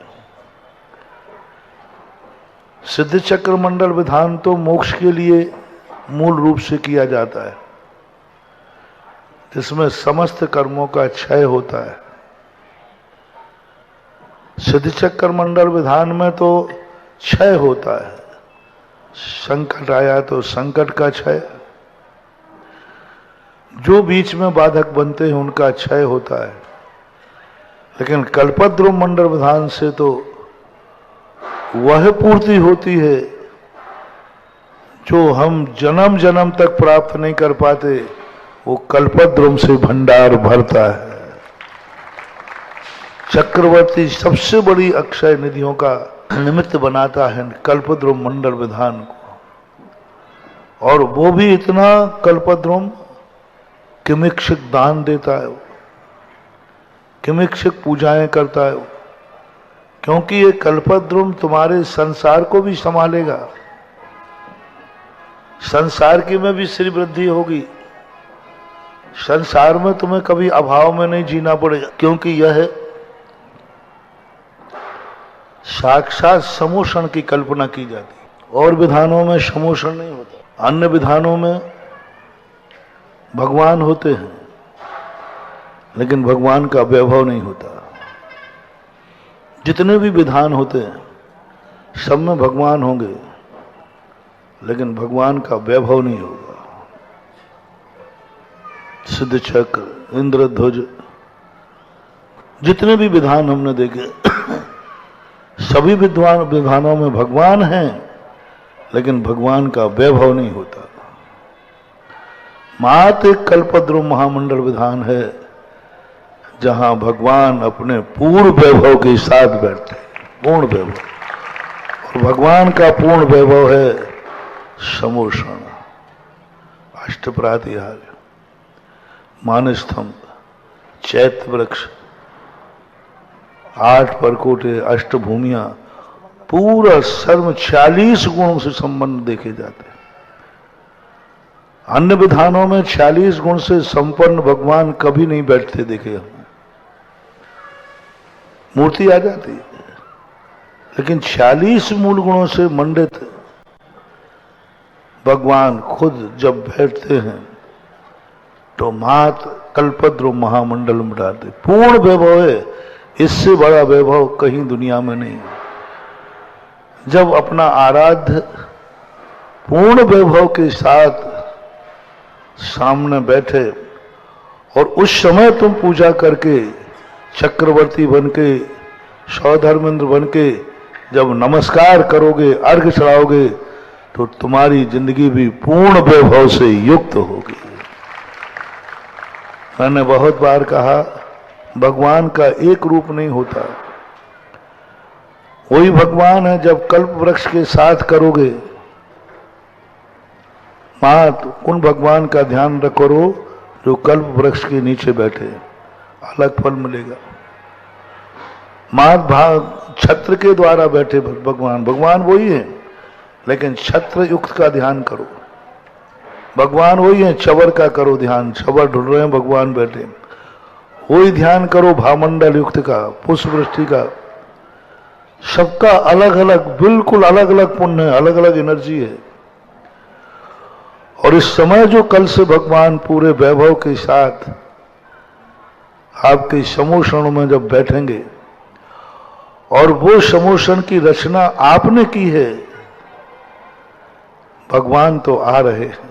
[SPEAKER 2] सिद्ध चक्र मंडल विधान तो मोक्ष के लिए मूल रूप से किया जाता है, जिसमें समस्त कर्मों का क्षय होता है। सिद्ध चक्र मंडल विधान में तो क्षय होता है, संकट आया तो संकट का क्षय, जो बीच में बाधक बनते हैं उनका क्षय होता है। लेकिन कल्पद्रुम मंडल विधान से तो वह पूर्ति होती है जो हम जन्म जन्म तक प्राप्त नहीं कर पाते, वो कल्पद्रुम से भंडार भरता है। चक्रवर्ती सबसे बड़ी अक्षय निधियों का निमित्त बनाता है कल्पद्रुम मंडल विधान को, और वो भी इतना कल्पद्रुम किमिक्षक दान देता है, किमिक्षक पूजाएं करता है, क्योंकि ये कल्पद्रुम तुम्हारे संसार को भी संभालेगा, संसार की में भी श्री वृद्धि होगी, संसार में तुम्हें कभी अभाव में नहीं जीना पड़ेगा, क्योंकि यह साक्षात समोषण की कल्पना की जाती है। और विधानों में समोषण नहीं होता, अन्य विधानों में भगवान होते हैं लेकिन भगवान का वैभव नहीं होता। जितने भी विधान होते हैं सब में भगवान होंगे लेकिन भगवान का वैभव नहीं होगा। सिद्ध चक्र, इंद्रध्वज, जितने भी विधान हमने देखे सभी विधानों में भगवान हैं लेकिन भगवान का वैभव नहीं होता। मात्र एक कल्पद्रुम महामंडल विधान है जहां भगवान अपने पूर्ण वैभव के साथ बैठते हैं, पूर्ण वैभव, और भगवान का पूर्ण वैभव है समोषण, अष्टप्रातिहार, मानस्तंभ, चैत्र वृक्ष, 8 परकोटे, अष्टभूमियां, पूरा सर्व 46 गुणों से संबंध देखे जाते हैं। अन्य विधानों में 46 गुण से संपन्न भगवान कभी नहीं बैठते देखे हम, मूर्ति आ जाती है, लेकिन 46 मूल गुणों से मंडित भगवान खुद जब बैठते हैं तो मात कल्पद्रुम महामंडल में डालते, पूर्ण वैभव है, इससे बड़ा वैभव कहीं दुनिया में नहीं। जब अपना आराध्य पूर्ण वैभव के साथ सामने बैठे और उस समय तुम पूजा करके चक्रवर्ती बनके, सौधर्मेंद्र बनके जब नमस्कार करोगे, अर्घ चढ़ाओगे, तो तुम्हारी जिंदगी भी पूर्ण वैभव से युक्त होगी। मैंने बहुत बार कहा, भगवान का एक रूप नहीं होता, वही भगवान है जब कल्प वृक्ष के साथ करोगे। मात उन भगवान का ध्यान करो जो कल्प वृक्ष के नीचे बैठे, अलग फल मिलेगा। मात भाग छत्र के द्वारा बैठे भगवान, भगवान वही है लेकिन छत्र युक्त का ध्यान करो, भगवान वही है, चवर का करो ध्यान, चवर ढूंढ रहे हैं भगवान बैठे, वही ध्यान करो भामंडल युक्त का, पुष्प वृष्टि का, सबका अलग अलग, बिल्कुल अलग अलग पुण्य है, अलग अलग एनर्जी है। और इस समय जो कल से भगवान पूरे वैभव के साथ आपके समोषण में जब बैठेंगे और वो समोषण की रचना आपने की है, भगवान तो आ रहे हैं,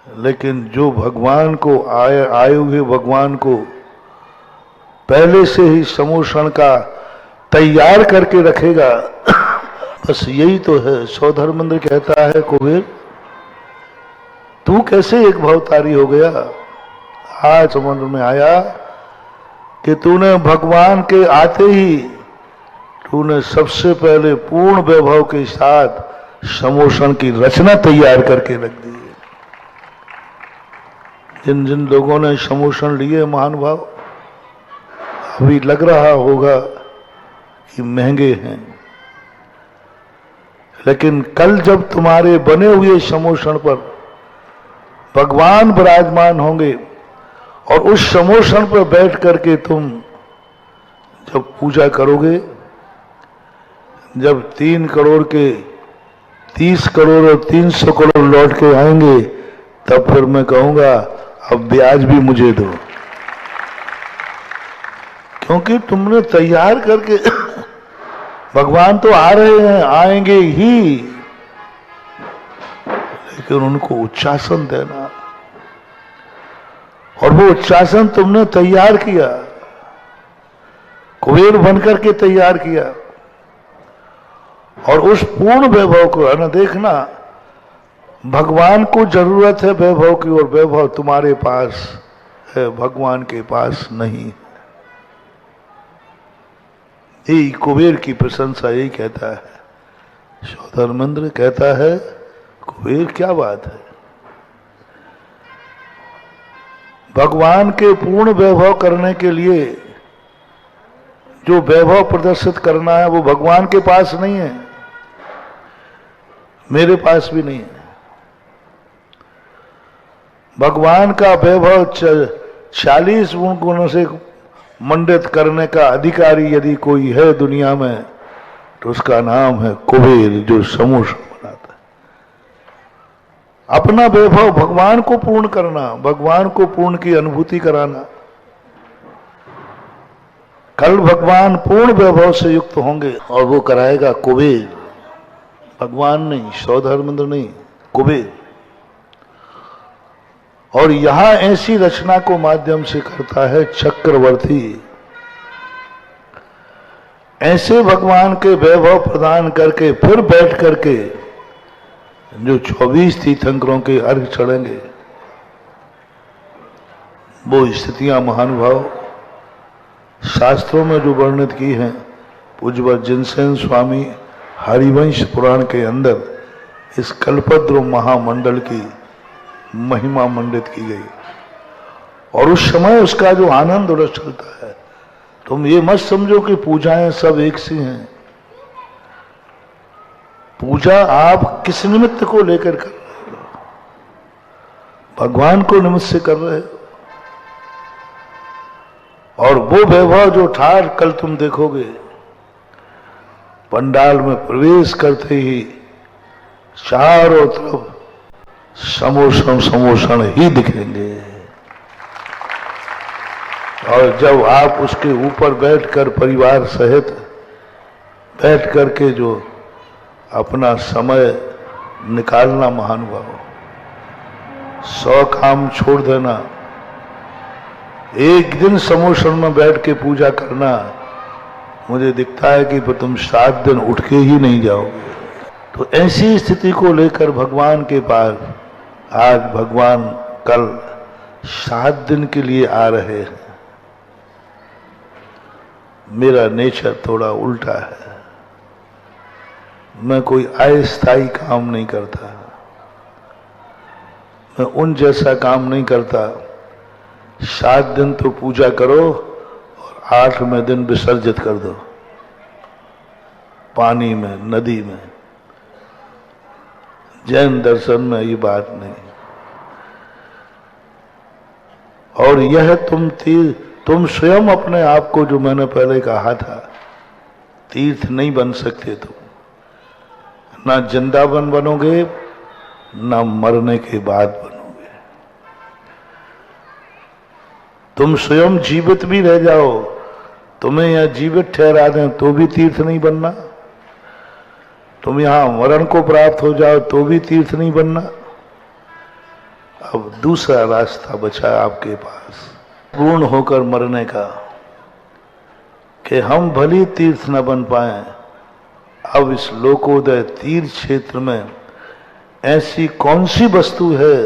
[SPEAKER 2] लेकिन जो भगवान को आए हुए भगवान को पहले से ही समोषण का तैयार करके रखेगा, बस यही तो है। सौधर्मेंद्र कहता है, कुबेर तू कैसे एक भवतारी हो गया, आज समझ में आया कि तूने भगवान के आते ही तूने सबसे पहले पूर्ण वैभव के साथ समोषण की रचना तैयार करके रख दी है। जिन जिन लोगों ने समोषण लिए महानुभाव, अभी लग रहा होगा कि महंगे हैं, लेकिन कल जब तुम्हारे बने हुए समोषण पर भगवान विराजमान होंगे और उस समोषण पर बैठ करके तुम जब पूजा करोगे, जब 3 करोड़ के 30 करोड़ और 300 करोड़ लौट के आएंगे, तब फिर मैं कहूंगा अब ब्याज भी मुझे दो, क्योंकि तुमने तैयार करके भगवान तो आ रहे हैं, आएंगे ही, लेकिन उनको उच्चासन देना, और वो उच्चासन तुमने तैयार किया, कुबेर बनकर के तैयार किया, और उस पूर्ण वैभव को है ना, देखना भगवान को जरूरत है वैभव की, और वैभव तुम्हारे पास है, भगवान के पास नहीं। यही कुबेर की प्रशंसा यही कहता है। शोधर्मेंद्र कहता है कुबेर क्या बात है, भगवान के पूर्ण वैभव करने के लिए जो वैभव प्रदर्शित करना है वो भगवान के पास नहीं है, मेरे पास भी नहीं है। भगवान का वैभव 40 गुणों से मंडित करने का अधिकारी यदि कोई है दुनिया में, तो उसका नाम है कुबेर, जो समूह बनाता है। अपना वैभव भगवान को पूर्ण करना, भगवान को पूर्ण की अनुभूति कराना। कल भगवान पूर्ण वैभव से युक्त होंगे और वो कराएगा कुबेर, भगवान नहीं, शोधर्मेंद्र नहीं, कुबेर। और यहां ऐसी रचना को माध्यम से करता है चक्रवर्ती। ऐसे भगवान के वैभव प्रदान करके फिर बैठ करके जो 24 तीर्थंकरों के अर्घ चढ़ेंगे, वो स्थितियां महानुभाव शास्त्रों में जो वर्णित की हैं, पूज्य जिनसेन स्वामी हरिवंश पुराण के अंदर इस कल्पद्रुम महामंडल की महिमा मंडित की गई। और उस समय उसका जो आनंद उड़स चलता है, तुम ये मत समझो कि पूजाएं सब एक सी हैं। पूजा आप किस निमित्त को लेकर कर रहे हो? भगवान को निमित्त से कर रहे हो। और वो वैभव जो ठाठ कल तुम देखोगे, पंडाल में प्रवेश करते ही चारों तरफ समोषण ही दिखेंगे। और जब आप उसके ऊपर बैठकर परिवार सहित बैठ करके जो अपना समय निकालना, महानुभाव 100 काम छोड़ देना, एक दिन समोषण में बैठ के पूजा करना, मुझे दिखता है कि तुम 7 दिन उठ के ही नहीं जाओगे। तो ऐसी स्थिति को लेकर भगवान के पास आज भगवान कल 7 दिन के लिए आ रहे हैं। मेरा नेचर थोड़ा उल्टा है, मैं कोई अस्थायी काम नहीं करता, मैं उन जैसा काम नहीं करता। 7 दिन तो पूजा करो और 8वें दिन विसर्जित कर दो, पानी में, नदी में। जैन दर्शन में ये बात नहीं। और यह तुम स्वयं अपने आप को, जो मैंने पहले कहा था, तीर्थ नहीं बन सकते। तुम ना जिंदावन बनोगे, ना मरने के बाद बनोगे। तुम स्वयं जीवित भी रह जाओ, तुम्हें यह जीवित ठहरा दें तो भी तीर्थ नहीं बनना। तुम यहां मरण को प्राप्त हो जाओ तो भी तीर्थ नहीं बनना। अब दूसरा रास्ता बचा आपके पास, पूर्ण होकर मरने का, कि हम भली तीर्थ न बन पाए। अब इस लोकोदय तीर्थ क्षेत्र में ऐसी कौन सी वस्तु है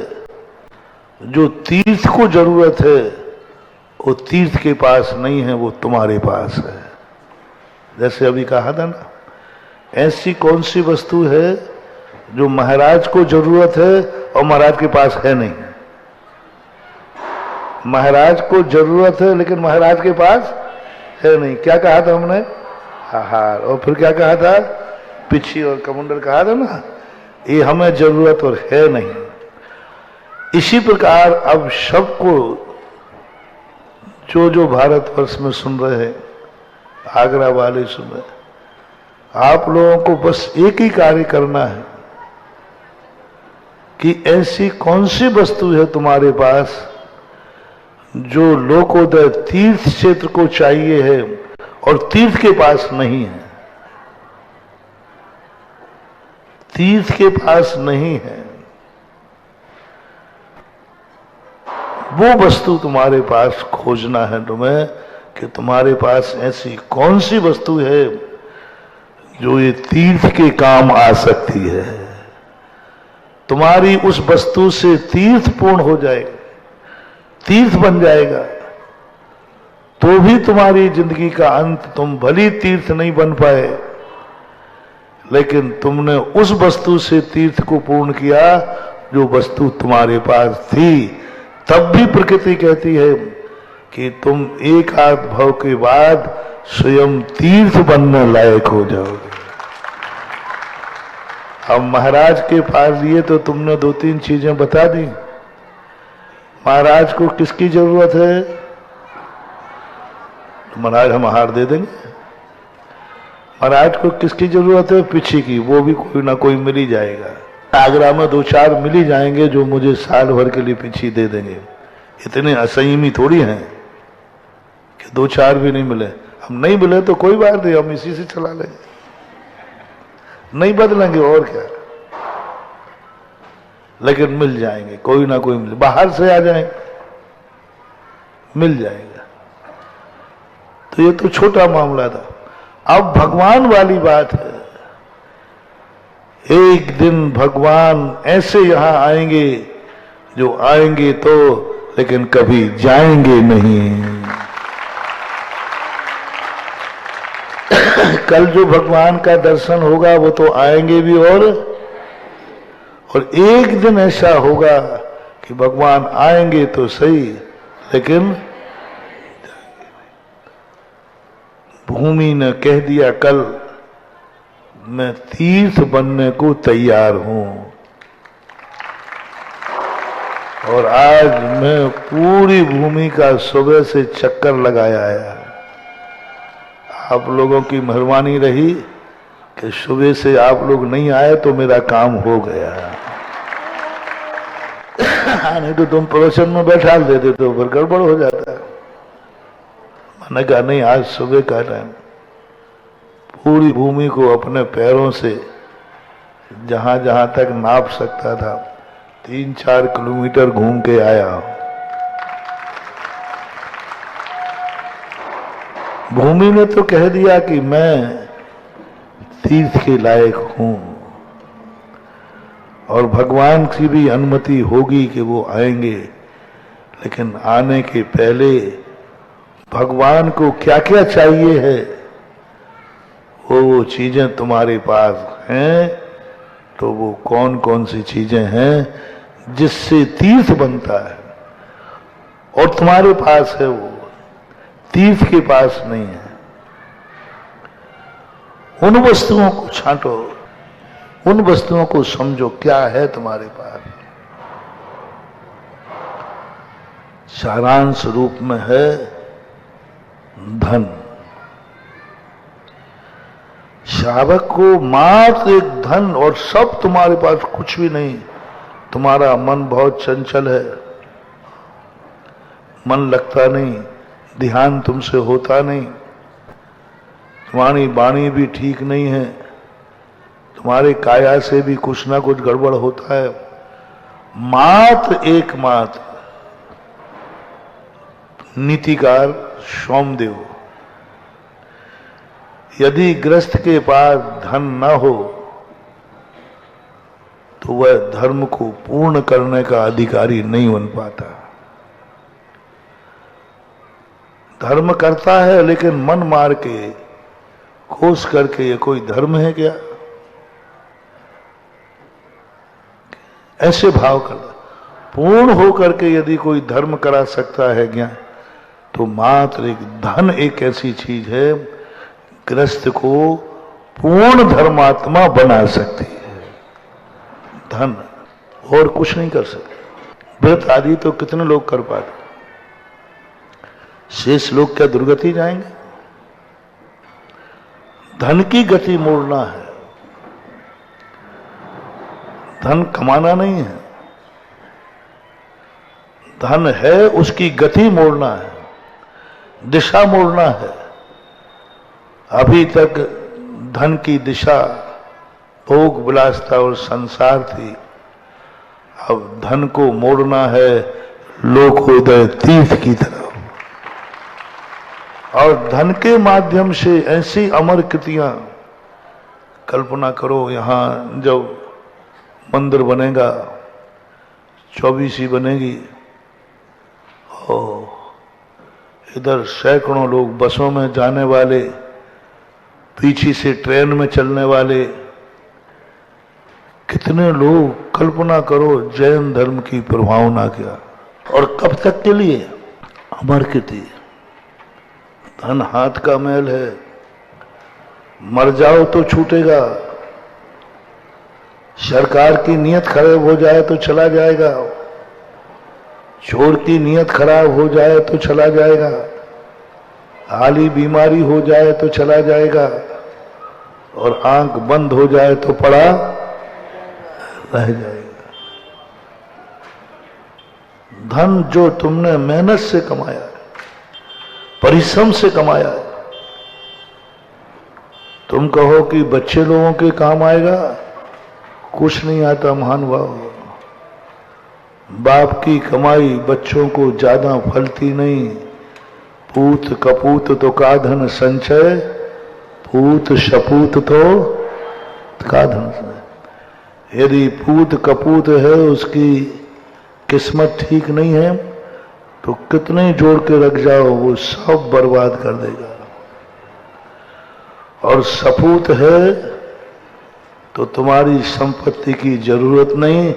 [SPEAKER 2] जो तीर्थ को जरूरत है, वो तीर्थ के पास नहीं है, वो तुम्हारे पास है। जैसे अभी कहा था ना, ऐसी कौन सी वस्तु है जो महाराज को जरूरत है और महाराज के पास है नहीं। महाराज को जरूरत है लेकिन महाराज के पास है नहीं। क्या कहा था हमने? हाहार। और फिर क्या कहा था? पिछी और कमुंडल कहा था ना, ये हमें जरूरत और है नहीं। इसी प्रकार अब सबको, जो भारतवर्ष में सुन रहे हैं, आगरा वाले सुन रहे, आप लोगों को बस एक ही कार्य करना है कि ऐसी कौन सी वस्तु है तुम्हारे पास जो लोकोदय तीर्थ क्षेत्र को चाहिए है और तीर्थ के पास नहीं है, तीर्थ के पास नहीं है। वो वस्तु तुम्हारे पास खोजना है तुम्हें कि तुम्हारे पास ऐसी कौन सी वस्तु है जो ये तीर्थ के काम आ सकती है। तुम्हारी उस वस्तु से तीर्थ पूर्ण हो जाएगा, तीर्थ बन जाएगा, तो भी तुम्हारी जिंदगी का अंत, तुम भली तीर्थ नहीं बन पाए लेकिन तुमने उस वस्तु से तीर्थ को पूर्ण किया जो वस्तु तुम्हारे पास थी। तब भी प्रकृति कहती है कि तुम एक आध भाव के बाद स्वयं तीर्थ बनने लायक हो जाओगे। अब महाराज के पास लिए तो तुमने 2-3 चीजें बता दी। महाराज को किसकी जरूरत है? तो महाराज हम हार दे देंगे। महाराज को किसकी जरूरत है? पीछे की, वो भी कोई ना कोई मिल ही जाएगा। आगरा में 2-4 मिल ही जाएंगे जो मुझे साल भर के लिए पीछे दे देंगे। इतने असंयमी थोड़ी हैं कि 2-4 भी नहीं मिले। हम नहीं मिले तो कोई बात नहीं, हम इसी से चला लेंगे, नहीं बदलेंगे और क्या, लेकिन मिल जाएंगे, कोई ना कोई मिल, बाहर से आ जाएंगे, मिल जाएगा। तो ये तो छोटा मामला था। अब भगवान वाली बात है। एक दिन भगवान ऐसे यहां आएंगे जो आएंगे तो, लेकिन कभी जाएंगे नहीं। कल जो भगवान का दर्शन होगा वो तो आएंगे भी, और एक दिन ऐसा होगा कि भगवान आएंगे तो सही लेकिन भूमि ने कह दिया कल मैं तीर्थ बनने को तैयार हूं, और आज मैं पूरी भूमि का सुबह से चक्कर लगाया है। आप लोगों की मेहरबानी रही कि सुबह से आप लोग नहीं आए तो मेरा काम हो गया। नहीं तो तुम प्रवचन में बैठा देते तो फिर गड़बड़ हो जाता है। मैंने कहा नहीं, आज सुबह का टाइम पूरी भूमि को अपने पैरों से जहां जहां तक नाप सकता था 3-4 किलोमीटर घूम के आया। भूमि ने तो कह दिया कि मैं तीर्थ के लायक हूं, और भगवान की भी अनुमति होगी कि वो आएंगे, लेकिन आने के पहले भगवान को क्या क्या चाहिए है वो चीजें तुम्हारे पास हैं, तो वो कौन कौन सी चीजें हैं जिससे तीर्थ बनता है, और तुम्हारे पास है वो, तीर्थ के पास नहीं है। उन वस्तुओं को छांटो, उन वस्तुओं को समझो क्या है तुम्हारे पास। सारांश रूप में है धन। शावक को मात्र एक धन, और सब तुम्हारे पास कुछ भी नहीं। तुम्हारा मन बहुत चंचल है, मन लगता नहीं, ध्यान तुमसे होता नहीं, तुम्हारी वाणी भी ठीक नहीं है, तुम्हारे काया से भी कुछ ना कुछ गड़बड़ होता है। मात्र एकमात्र नीतिकार सोमदेव, यदि गृहस्थ के पास धन न हो तो वह धर्म को पूर्ण करने का अधिकारी नहीं बन पाता। धर्म करता है लेकिन मन मार के, खोस करके, ये कोई धर्म है क्या? ऐसे भाव करता। पूर्ण होकर के यदि कोई धर्म करा सकता है ज्ञान, तो मात्र एक धन एक ऐसी चीज है गृहस्थ को पूर्ण धर्मात्मा बना सकती है। धन और कुछ नहीं कर सकते। व्रत आदि तो कितने लोग कर पाते, शेष लोग क्या दुर्गति जाएंगे? धन की गति मोड़ना है, धन कमाना नहीं है। धन है उसकी गति मोड़ना है, दिशा मोड़ना है। अभी तक धन की दिशा भोग विलासता और संसार थी, अब धन को मोड़ना है लोकोदय तीर्थ की तरफ। और धन के माध्यम से ऐसी अमर कृतियां, कल्पना करो यहां जब मंदिर बनेगा, 24 बनेगी, और इधर सैकड़ों लोग बसों में जाने वाले, पीछे से ट्रेन में चलने वाले, कितने लोग, कल्पना करो जैन धर्म की प्रभावना क्या। और कब तक के लिए? अमर कृति। धन हाथ का मैल है, मर जाओ तो छूटेगा, सरकार की नीयत खराब हो जाए तो चला जाएगा, चोर की नीयत खराब हो जाए तो चला जाएगा, हाली बीमारी हो जाए तो चला जाएगा, और आंख बंद हो जाए तो पड़ा रह जाएगा। धन जो तुमने मेहनत से कमाया है, परिश्रम से कमाया है, तुम कहो कि बच्चे लोगों के काम आएगा, कुछ नहीं आता महानुभाव। बाप की कमाई बच्चों को ज्यादा फलती नहीं। पूत कपूत तो का धन संचय, पूत शपूत तो का धन संचय। यदि पूत कपूत है, उसकी किस्मत ठीक नहीं है, तो कितने जोड़ के रख जाओ वो सब बर्बाद कर देगा। और सपूत है तो तुम्हारी संपत्ति की जरूरत नहीं,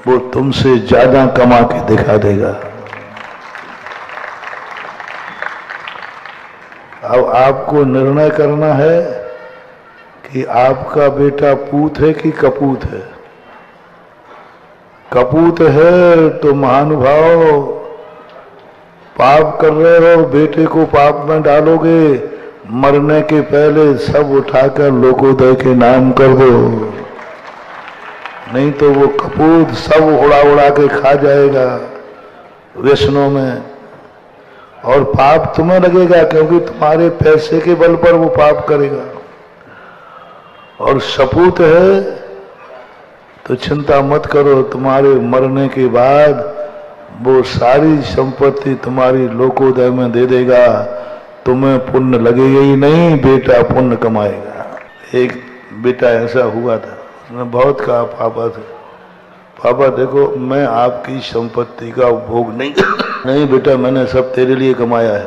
[SPEAKER 2] वो तुमसे ज्यादा कमा के दिखा देगा। अब आपको निर्णय करना है कि आपका बेटा पूत है कि कपूत है। कपूत है तो महानुभाव पाप कर रहे हो, बेटे को पाप में डालोगे, मरने के पहले सब उठाकर लोकोदय के नाम कर दो, नहीं तो वो कपूत सब उड़ा उड़ा के खा जाएगा वैष्णव में, और पाप तुम्हें लगेगा क्योंकि तुम्हारे पैसे के बल पर वो पाप करेगा। और सपूत है तो चिंता मत करो, तुम्हारे मरने के बाद वो सारी संपत्ति तुम्हारी लोकोदय में दे देगा, तुम्हें पुण्य लगेगा ही नहीं, बेटा पुण्य कमाएगा। एक बेटा ऐसा हुआ था, उसने बहुत कहा पापा से, पापा देखो मैं आपकी संपत्ति का उपभोग नहीं बेटा, मैंने सब तेरे लिए कमाया है।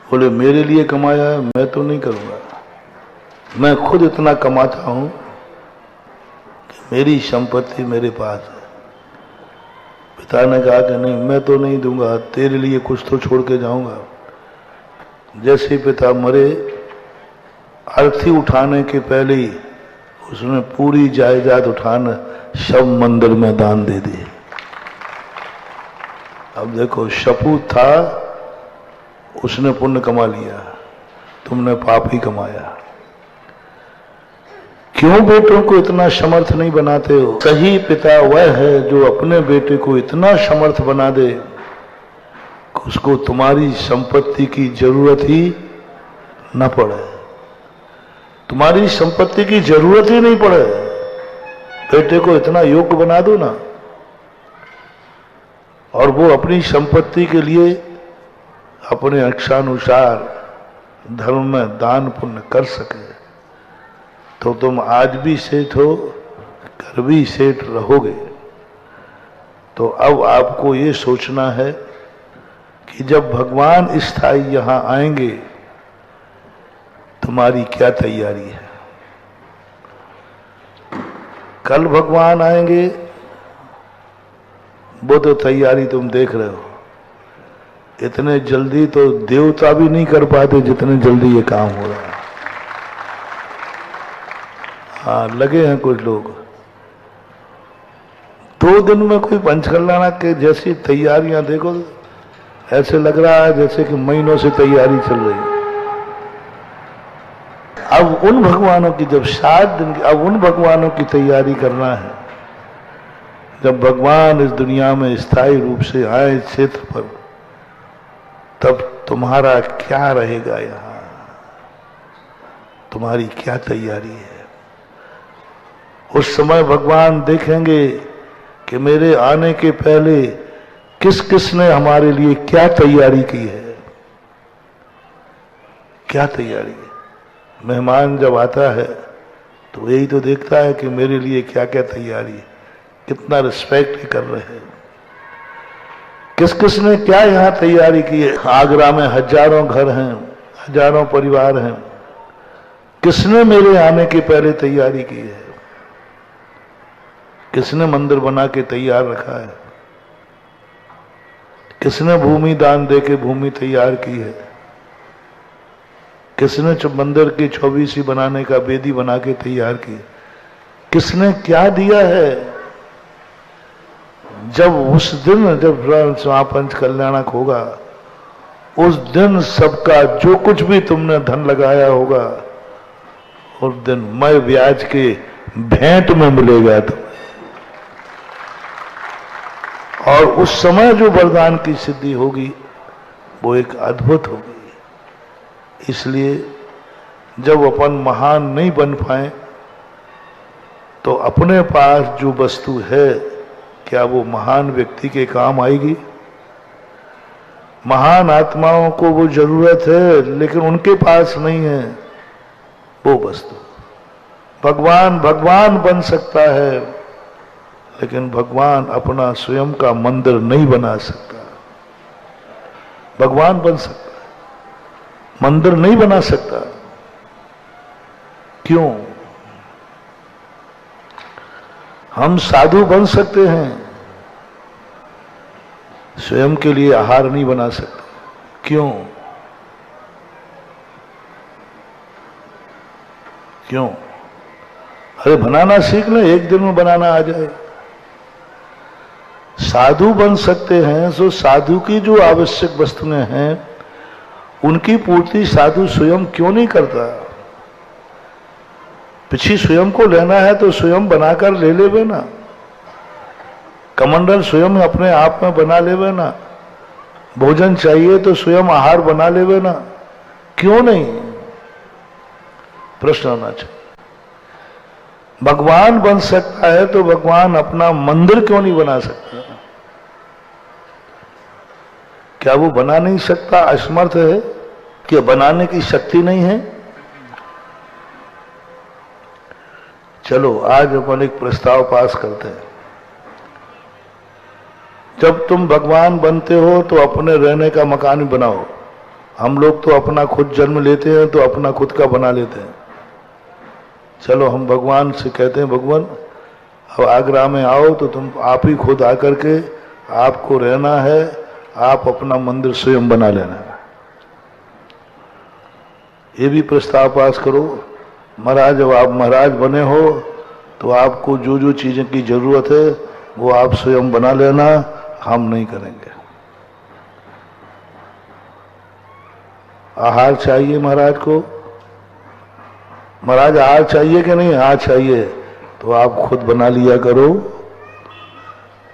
[SPEAKER 2] बोले मेरे लिए कमाया है? मैं तो नहीं करूंगा, मैं खुद इतना कमाता हूं कि मेरी संपत्ति मेरे पास है। पिता ने कहा कि नहीं मैं तो नहीं दूंगा, तेरे लिए कुछ तो छोड़ के जाऊंगा। जैसे पिता मरे, अर्थी उठाने के पहले ही उसने पूरी जायदाद उठाना सब मंदिर में दान दे दी। अब देखो शपूत था, उसने पुण्य कमा लिया, तुमने पाप ही कमाया। क्यों बेटों को इतना समर्थ नहीं बनाते हो? सही पिता वह है जो अपने बेटे को इतना समर्थ बना दे कि उसको तुम्हारी संपत्ति की जरूरत ही न पड़े, तुम्हारी संपत्ति की जरूरत ही नहीं पड़े। बेटे को इतना योग्य बना दो ना, और वो अपनी संपत्ति के लिए अपने इच्छानुसार धर्म में दान पुण्य कर सके, तो तुम आज भी सेठ हो, कल भी सेठ रहोगे। तो अब आपको ये सोचना है कि जब भगवान स्थायी यहां आएंगे, तुम्हारी क्या तैयारी है? कल भगवान आएंगे, वो तो तैयारी तुम देख रहे हो। इतने जल्दी तो देवता भी नहीं कर पाते जितने जल्दी ये काम हो रहा है। हाँ, लगे हैं कुछ लोग। 2 दिन में कोई पंचकल्याण के जैसी तैयारियां देखो, ऐसे लग रहा है जैसे कि महीनों से तैयारी चल रही है। अब उन भगवानों की, जब 7 दिन की, अब उन भगवानों की तैयारी करना है जब भगवान इस दुनिया में स्थायी रूप से आए इस क्षेत्र पर, तब तुम्हारा क्या रहेगा यहां, तुम्हारी क्या तैयारी है। उस समय भगवान देखेंगे कि मेरे आने के पहले किस किस ने हमारे लिए क्या तैयारी की है, क्या तैयारी है। मेहमान जब आता है तो यही तो देखता है कि मेरे लिए क्या क्या तैयारी है, कितना रिस्पेक्ट कर रहे हैं, किस किस ने क्या यहां तैयारी की है। आगरा में हजारों घर हैं, हजारों परिवार हैं, किसने मेरे आने के पहले तैयारी की है, किसने मंदिर बना के तैयार रखा है, किसने भूमि दान दे के भूमि तैयार की है, किसने मंदिर की 24 बनाने का वेदी बना के तैयार की, किसने क्या दिया है। जब उस दिन जब पंच कल्याणक होगा, उस दिन सबका जो कुछ भी तुमने धन लगाया होगा, उस दिन मैं ब्याज के भेंट में मिलेगा तुम्हें। और उस समय जो वरदान की सिद्धि होगी वो एक अद्भुत होगी। इसलिए जब अपन महान नहीं बन पाए तो अपने पास जो वस्तु है, क्या वो महान व्यक्ति के काम आएगी? महान आत्माओं को वो जरूरत है, लेकिन उनके पास नहीं है वो वस्तु। भगवान भगवान बन सकता है, लेकिन भगवान अपना स्वयं का मंदिर नहीं बना सकता। भगवान बन सकता है, मंदिर नहीं बना सकता। क्यों? हम साधु बन सकते हैं, स्वयं के लिए आहार नहीं बना सकते। क्यों? क्यों? अरे बनाना सीख ले, एक दिन में बनाना आ जाए। साधु बन सकते हैं, तो साधु की जो आवश्यक वस्तुएं हैं उनकी पूर्ति साधु स्वयं क्यों नहीं करता? पिछी स्वयं को लेना है तो स्वयं बनाकर ले लेवे ना, कमंडल स्वयं अपने आप में बना लेवे ना, भोजन चाहिए तो स्वयं आहार बना लेवे ना, क्यों नहीं? प्रश्न आना चाहिए। भगवान बन सकता है तो भगवान अपना मंदिर क्यों नहीं बना सकता? क्या वो बना नहीं सकता? असमर्थ है? क्या बनाने की शक्ति नहीं है? चलो आज अपन एक प्रस्ताव पास करते हैं। जब तुम भगवान बनते हो तो अपने रहने का मकान बनाओ। हम लोग तो अपना खुद जन्म लेते हैं तो अपना खुद का बना लेते हैं। चलो हम भगवान से कहते हैं, भगवान अब आगरा में आओ तो तुम आप ही खुद आकर के आपको रहना है, आप अपना मंदिर स्वयं बना लेना। ये भी प्रस्ताव पास करो। महाराज जब आप महाराज बने हो तो आपको जो जो चीजें की जरूरत है वो आप स्वयं बना लेना, हम नहीं करेंगे। आहार चाहिए महाराज को, महाराज आहार चाहिए कि नहीं? हाँ चाहिए, तो आप खुद बना लिया करो।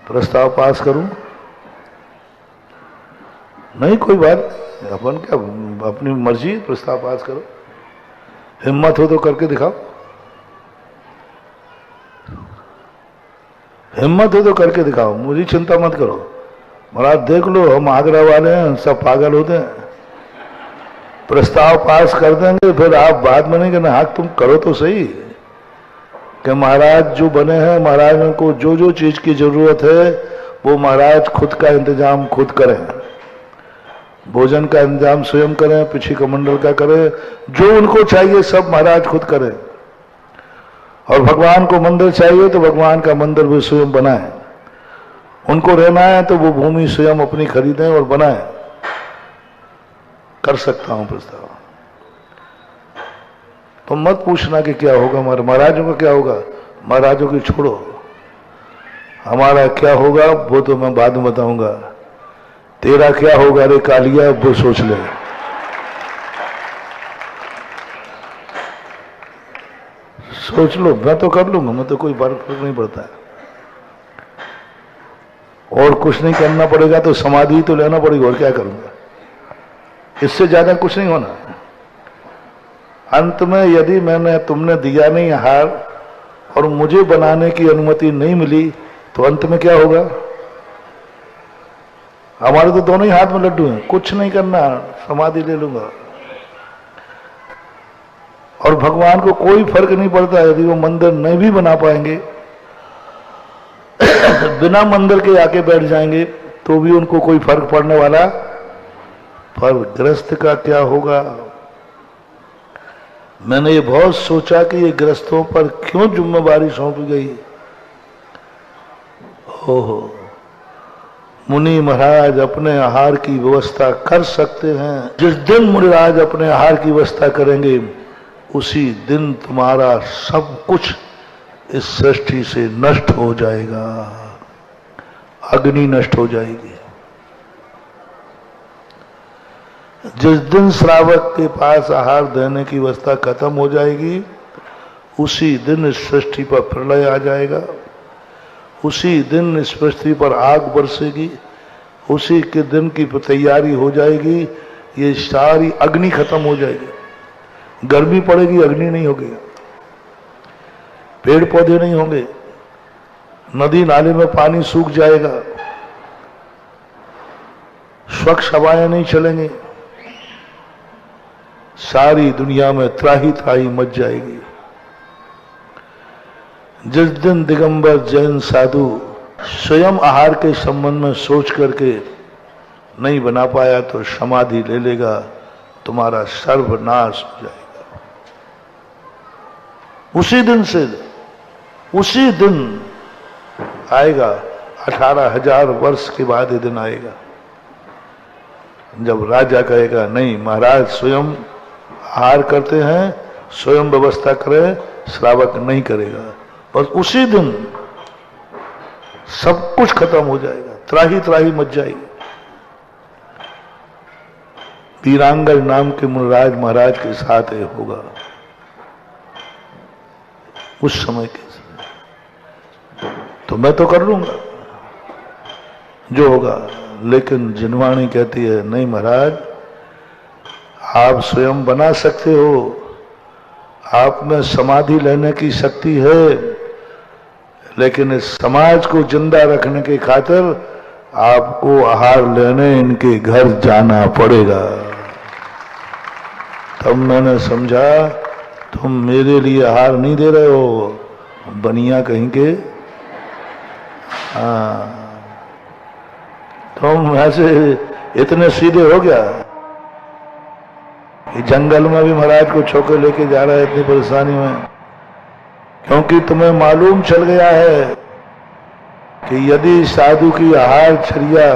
[SPEAKER 2] प्रस्ताव पास करूं? नहीं कोई बात नहीं, अपन क्या अपनी मर्जी, प्रस्ताव पास करो। हिम्मत हो तो करके दिखाओ, हिम्मत हो तो करके दिखाओ, मुझे चिंता मत करो। महाराज देख लो हम आगरा वाले हैं, सब पागल होते हैं। प्रस्ताव पास कर देंगे, फिर आप बाद में नहीं कहना हाँ तुम करो तो सही। कि महाराज जो बने हैं, महाराज को जो जो चीज की जरूरत है वो महाराज खुद का इंतजाम खुद करें। भोजन का इंतजाम स्वयं करें, पिछी कमंडल का करें, जो उनको चाहिए सब महाराज खुद करें। और भगवान को मंदिर चाहिए तो भगवान का मंदिर भी स्वयं बनाए। उनको रहना है तो वो भूमि स्वयं अपनी खरीदें और बनाए। कर सकता हूं प्रस्ताव। तो मत पूछना कि क्या होगा, हमारे महाराजों का क्या होगा, महाराजों की छोड़ो। हमारा क्या होगा वो तो मैं बाद में बताऊंगा। तेरा क्या होगा रे कालिया, वो सोच ले। सोच लो, मैं तो कर लूंगा, मैं तो कोई फर्क नहीं पड़ता है। और कुछ नहीं करना पड़ेगा तो समाधि तो लेना पड़ेगा, और क्या करूंगा, इससे ज्यादा कुछ नहीं होना। अंत में यदि तुमने दिया नहीं हार और मुझे बनाने की अनुमति नहीं मिली तो अंत में क्या होगा? हमारे तो दोनों ही हाथ में लड्डू हैं, कुछ नहीं करना, समाधि ले लूंगा। और भगवान को कोई फर्क नहीं पड़ता यदि वो मंदिर नहीं भी बना पाएंगे बिना मंदिर के आके बैठ जाएंगे तो भी उनको कोई फर्क पड़ने वाला। पर गृहस्थ का क्या होगा? मैंने ये बहुत सोचा कि ये गृहस्थों पर क्यों जिम्मेवारी सौंपी गई। ओहो, मुनि महाराज अपने आहार की व्यवस्था कर सकते हैं। जिस दिन मुनिराज अपने आहार की व्यवस्था करेंगे उसी दिन तुम्हारा सब कुछ इस सृष्टि से नष्ट हो जाएगा, अग्नि नष्ट हो जाएगी। जिस दिन श्रावक के पास आहार देने की व्यवस्था खत्म हो जाएगी उसी दिन इस सृष्टि पर प्रलय आ जाएगा, उसी दिन इस पृथ्वी पर आग बरसेगी, उसी के दिन की तैयारी हो जाएगी। ये सारी अग्नि खत्म हो जाएगी, गर्मी पड़ेगी, अग्नि नहीं होगी, पेड़ पौधे नहीं होंगे, नदी नाले में पानी सूख जाएगा, स्वच्छ हवाएं नहीं चलेंगी, सारी दुनिया में त्राही त्राही मच जाएगी। जिस दिन दिगंबर जैन साधु स्वयं आहार के संबंध में सोच करके नहीं बना पाया तो समाधि ले लेगा, तुम्हारा सर्वनाश हो जाएगा। उसी दिन से, उसी दिन आएगा, 18,000 वर्ष के बाद ये दिन आएगा जब राजा कहेगा नहीं, महाराज स्वयं आहार करते हैं, स्वयं व्यवस्था करें, श्रावक नहीं करेगा। बस उसी दिन सब कुछ खत्म हो जाएगा, त्राही त्राही मच जाएगी। वीरांगल नाम के मुनिराज महाराज के साथ ये होगा उस समय के। तो मैं तो कर लूंगा जो होगा, लेकिन जिनवाणी कहती है नहीं महाराज, आप स्वयं बना सकते हो, आप में समाधि लेने की शक्ति है, लेकिन इस समाज को जिंदा रखने के खातिर आपको आहार लेने इनके घर जाना पड़ेगा। तब मैंने समझा तुम मेरे लिए आहार नहीं दे रहे हो, बनिया कहीं के। हाँ, तुम ऐसे इतने सीधे हो गया कि जंगल में भी महाराज को छोके लेके जा रहा है इतनी परेशानी में, क्योंकि तुम्हें मालूम चल गया है कि यदि साधु की आहार छरिया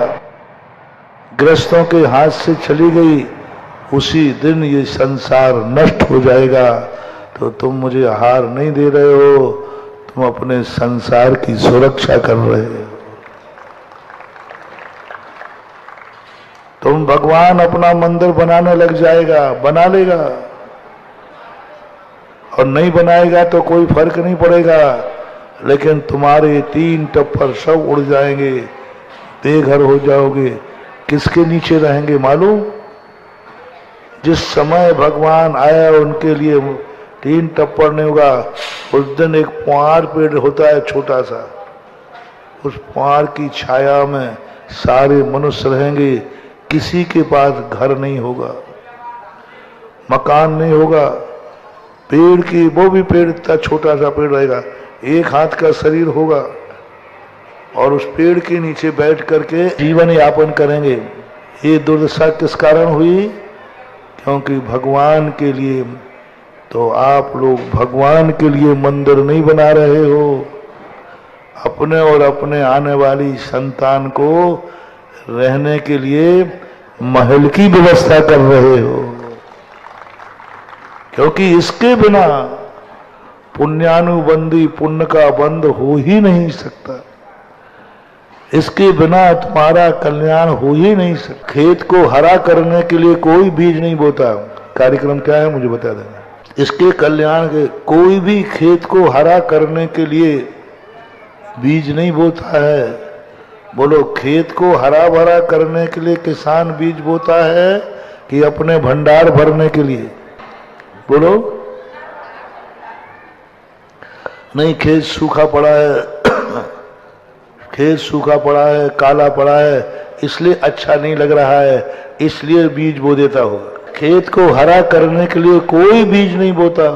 [SPEAKER 2] गृहस्थों के हाथ से चली गई उसी दिन ये संसार नष्ट हो जाएगा। तो तुम मुझे आहार नहीं दे रहे हो, तुम अपने संसार की सुरक्षा कर रहे हो। तुम भगवान अपना मंदिर बनाने लग जाएगा, बना लेगा, और नहीं बनाएगा तो कोई फर्क नहीं पड़ेगा, लेकिन तुम्हारे 3 टप्पर सब उड़ जाएंगे, बेघर हो जाओगे। किसके नीचे रहेंगे मालूम? जिस समय भगवान आया उनके लिए 3 टप्पर नहीं होगा। उस दिन एक पुआर पेड़ होता है छोटा सा, उस पुआर की छाया में सारे मनुष्य रहेंगे, किसी के पास घर नहीं होगा, मकान नहीं होगा, पेड़ की, वो भी पेड़ इतना छोटा सा पेड़ रहेगा, 1 हाथ का शरीर होगा, और उस पेड़ के नीचे बैठ करके जीवन यापन करेंगे। ये दुर्दशा किस कारण हुई? क्योंकि भगवान के लिए, तो आप लोग भगवान के लिए मंदिर नहीं बना रहे हो, अपने और अपने आने वाली संतान को रहने के लिए महल की व्यवस्था कर रहे हो। क्योंकि इसके बिना पुण्यानुबंधी पुण्य का बंध हो ही नहीं सकता, इसके बिना तुम्हारा कल्याण हो ही नहीं सकता। खेत को हरा करने के लिए कोई बीज नहीं बोता। कार्यक्रम क्या है मुझे बता देना। इसके कल्याण के कोई भी खेत को हरा करने के लिए बीज नहीं बोता है। बोलो, खेत को हरा भरा करने के लिए किसान बीज बोता है कि अपने भंडार भरने के लिए? बोलो, नहीं, खेत सूखा पड़ा है, खेत सूखा पड़ा है, काला पड़ा है, इसलिए अच्छा नहीं लग रहा है, इसलिए बीज बो देता होगा। खेत को हरा करने के लिए कोई बीज नहीं बोता,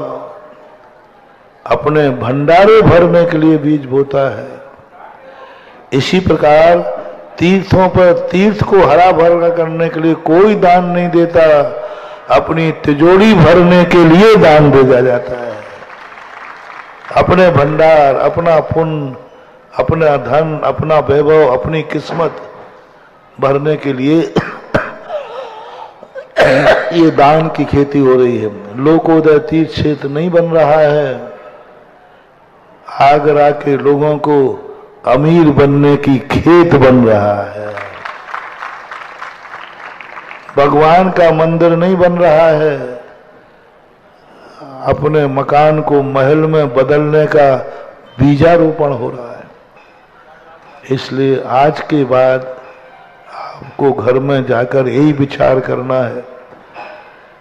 [SPEAKER 2] अपने भंडारे भरने के लिए बीज बोता है। इसी प्रकार तीर्थों पर तीर्थ को हरा भरा करने के लिए कोई दान नहीं देता, अपनी तिजोरी भरने के लिए दान भेजा जाता है। अपने भंडार, अपना पुण्य, अपना धन, अपना वैभव, अपनी किस्मत भरने के लिए ये दान की खेती हो रही है। लोकोदय तीर्थ क्षेत्र नहीं बन रहा है। आगरा के लोगों को अमीर बनने की खेत बन रहा है। भगवान का मंदिर नहीं बन रहा है। अपने मकान को महल में बदलने का बीजारोपण हो रहा है। इसलिए आज के बाद आपको घर में जाकर यही विचार करना है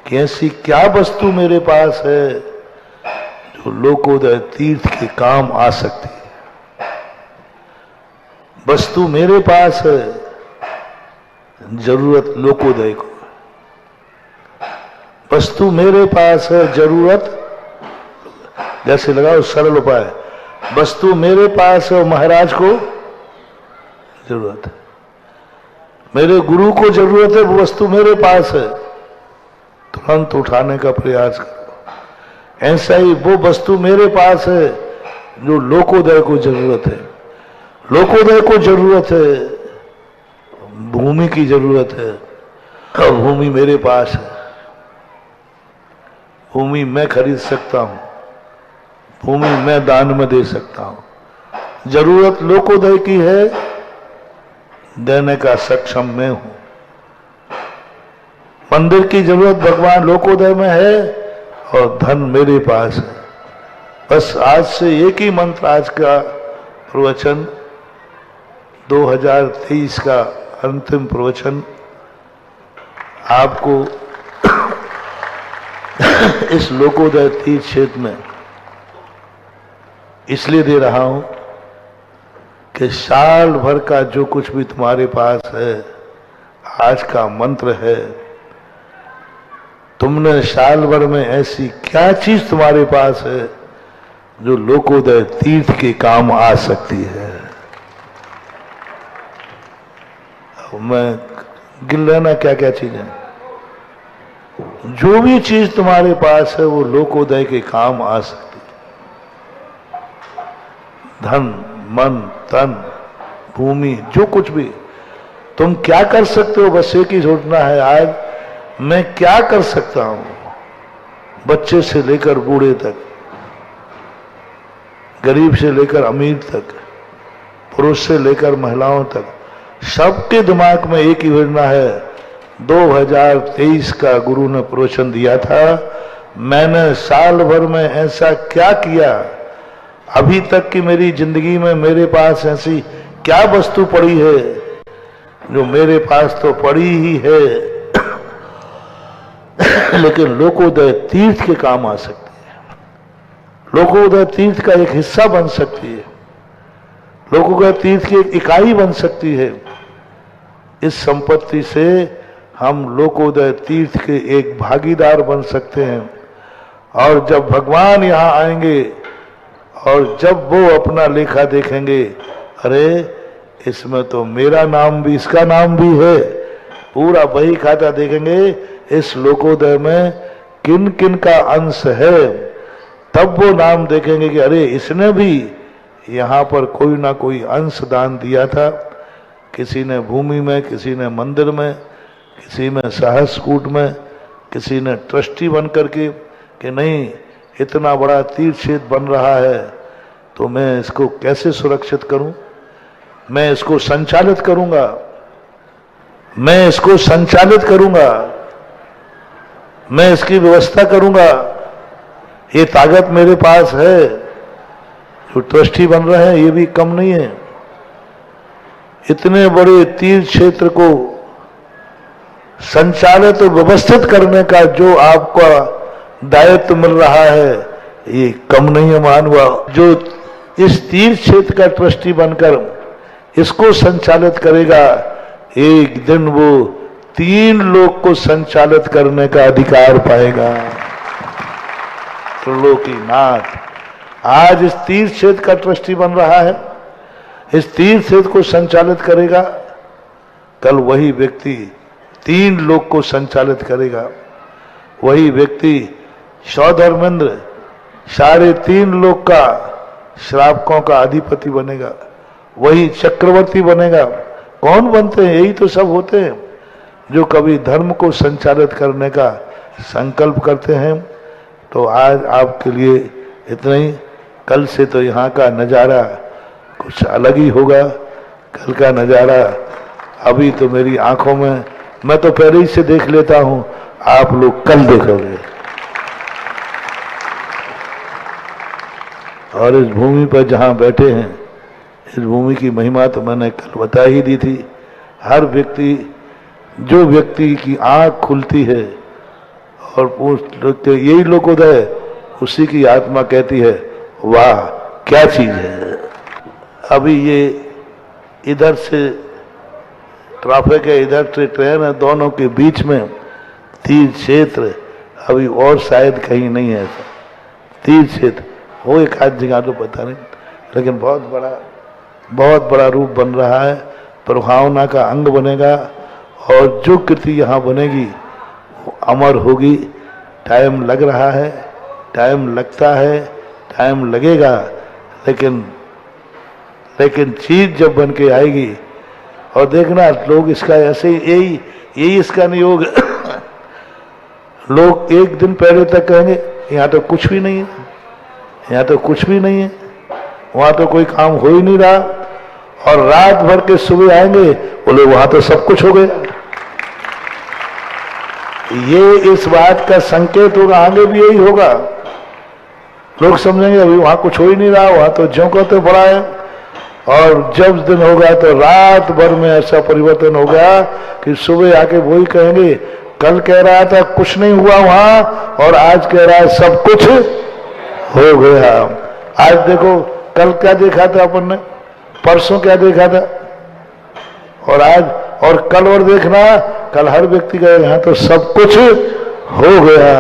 [SPEAKER 2] कि ऐसी क्या वस्तु मेरे पास है जो लोकोदय तीर्थ के काम आ सकती है। वस्तु मेरे पास है, जरूरत लोकोदय को। वस्तु मेरे पास है, जरूरत, जैसे लगाओ सरल उपाय, वस्तु मेरे पास है और महाराज को जरूरत है। मेरे गुरु को जरूरत है, वो वस्तु मेरे पास है, तुरंत उठाने का प्रयास करो। ऐसा ही वो वस्तु मेरे पास है जो लोकोदय को जरूरत है। लोकोदय को जरूरत है, भूमि की जरूरत है, और भूमि मेरे पास है। भूमि मैं खरीद सकता हूं, भूमि मैं दान में दे सकता हूं। जरूरत लोकोदय की है, देने का सक्षम मैं हूं। मंदिर की जरूरत भगवान लोकोदय में है और धन मेरे पास है। बस आज से एक ही मंत्र, आज का प्रवचन 2023 का अंतिम प्रवचन आपको इस लोकोदय तीर्थ क्षेत्र में इसलिए दे रहा हूं कि साल भर का जो कुछ भी तुम्हारे पास है, आज का मंत्र है। तुमने साल भर में ऐसी क्या चीज तुम्हारे पास है जो लोकोदय तीर्थ के काम आ सकती है? मैं गिन लेना क्या क्या चीजें। जो भी चीज तुम्हारे पास है वो लोकोदय के काम आ सकती है। धन, मन, तन, भूमि, जो कुछ भी तुम क्या कर सकते हो, बस एक ही सोचना है, आज मैं क्या कर सकता हूं। बच्चे से लेकर बूढ़े तक, गरीब से लेकर अमीर तक, पुरुष से लेकर महिलाओं तक, सबके दिमाग में एक ही योजना है। 2023 का गुरु ने प्रवचन दिया था, मैंने साल भर में ऐसा क्या किया, अभी तक की मेरी जिंदगी में मेरे पास ऐसी क्या वस्तु पड़ी है जो मेरे पास तो पड़ी ही है लेकिन लोकोदय तीर्थ के काम आ सकती है, लोकोदय तीर्थ का एक हिस्सा बन सकती है, लोकोदय तीर्थ की एक इकाई बन सकती है। इस संपत्ति से हम लोकोदय तीर्थ के एक भागीदार बन सकते हैं। और जब भगवान यहाँ आएंगे और जब वो अपना लेखा देखेंगे, अरे इसमें तो मेरा नाम भी, इसका नाम भी है, पूरा बही खाता देखेंगे, इस लोकोदय में किन किन का अंश है, तब वो नाम देखेंगे कि अरे इसने भी यहाँ पर कोई ना कोई अंश दान दिया था। किसी ने भूमि में, किसी ने मंदिर में, किसी में सहस्कूट में, किसी ने ट्रस्टी बन करके कि नहीं इतना बड़ा तीर्थ क्षेत्र बन रहा है तो मैं इसको कैसे सुरक्षित करूं, मैं इसको संचालित करूंगा, मैं इसको संचालित करूंगा, मैं इसकी व्यवस्था करूंगा। ये ताकत मेरे पास है, जो ट्रस्टी बन रहे हैं ये भी कम नहीं है। इतने बड़े तीर्थ क्षेत्र को संचालित और व्यवस्थित करने का जो आपका दायित्व मिल रहा है ये कम नहीं है महानुभाव। जो इस तीर्थ क्षेत्र का ट्रस्टी बनकर इसको संचालित करेगा, एक दिन वो 3 लोक को संचालित करने का अधिकार पाएगा। त्रिलोकीनाथ आज इस तीर्थ क्षेत्र का ट्रस्टी बन रहा है, इस तीर्थ क्षेत्र को संचालित करेगा। कल वही व्यक्ति 3 लोक को संचालित करेगा। वही व्यक्ति सौधर्मेंद्र 3.5 लोक का श्रावकों का अधिपति बनेगा, वही चक्रवर्ती बनेगा। कौन बनते हैं? यही तो सब होते हैं जो कभी धर्म को संचालित करने का संकल्प करते हैं। तो आज आपके लिए इतना ही। कल से तो यहाँ का नज़ारा कुछ अलग ही होगा। कल का नज़ारा अभी तो मेरी आंखों में, मैं तो पहले ही से देख लेता हूँ, आप लोग कल देखोगे। और इस भूमि पर जहाँ बैठे हैं, इस भूमि की महिमा तो मैंने कल बता ही दी थी। हर व्यक्ति, जो व्यक्ति की आंख खुलती है और यही लोकोदय, उसी की आत्मा कहती है वाह क्या चीज है। अभी ये इधर से ट्रैफिक है, इधर से ट्रेन है, दोनों के बीच में तीर्थ क्षेत्र अभी और शायद कहीं नहीं है ऐसा। तीर्थ क्षेत्र हो एक आध जगह तो पता नहीं, लेकिन बहुत बड़ा रूप बन रहा है। प्रभावना का अंग बनेगा और जो कृति यहाँ बनेगी वो अमर होगी। टाइम लग रहा है, टाइम लगता है, टाइम लगेगा, लेकिन चीज जब बन के आएगी, और देखना लोग इसका ऐसे यही इसका नियोग लोग एक दिन पहले तक कहेंगे यहाँ तो कुछ भी नहीं है, यहाँ तो कुछ भी नहीं है, वहां तो कोई काम हो ही नहीं रहा, और रात भर के सुबह आएंगे बोले वहां तो सब कुछ हो गया। ये इस बात का संकेत होगा, आगे भी यही होगा। लोग समझेंगे अभी वहां कुछ हो ही नहीं रहा, वहां तो ज्यों को तो पड़ा है। और जब दिन होगा तो रात भर में ऐसा परिवर्तन होगा कि सुबह आके वही कहेंगे कल कह रहा था कुछ नहीं हुआ वहां, और आज कह रहा है सब कुछ हो गया। आज देखो कल क्या देखा था अपन ने, परसों क्या देखा था, और आज और कल और देखना, कल हर व्यक्ति का यहाँ तो सब कुछ हो गया।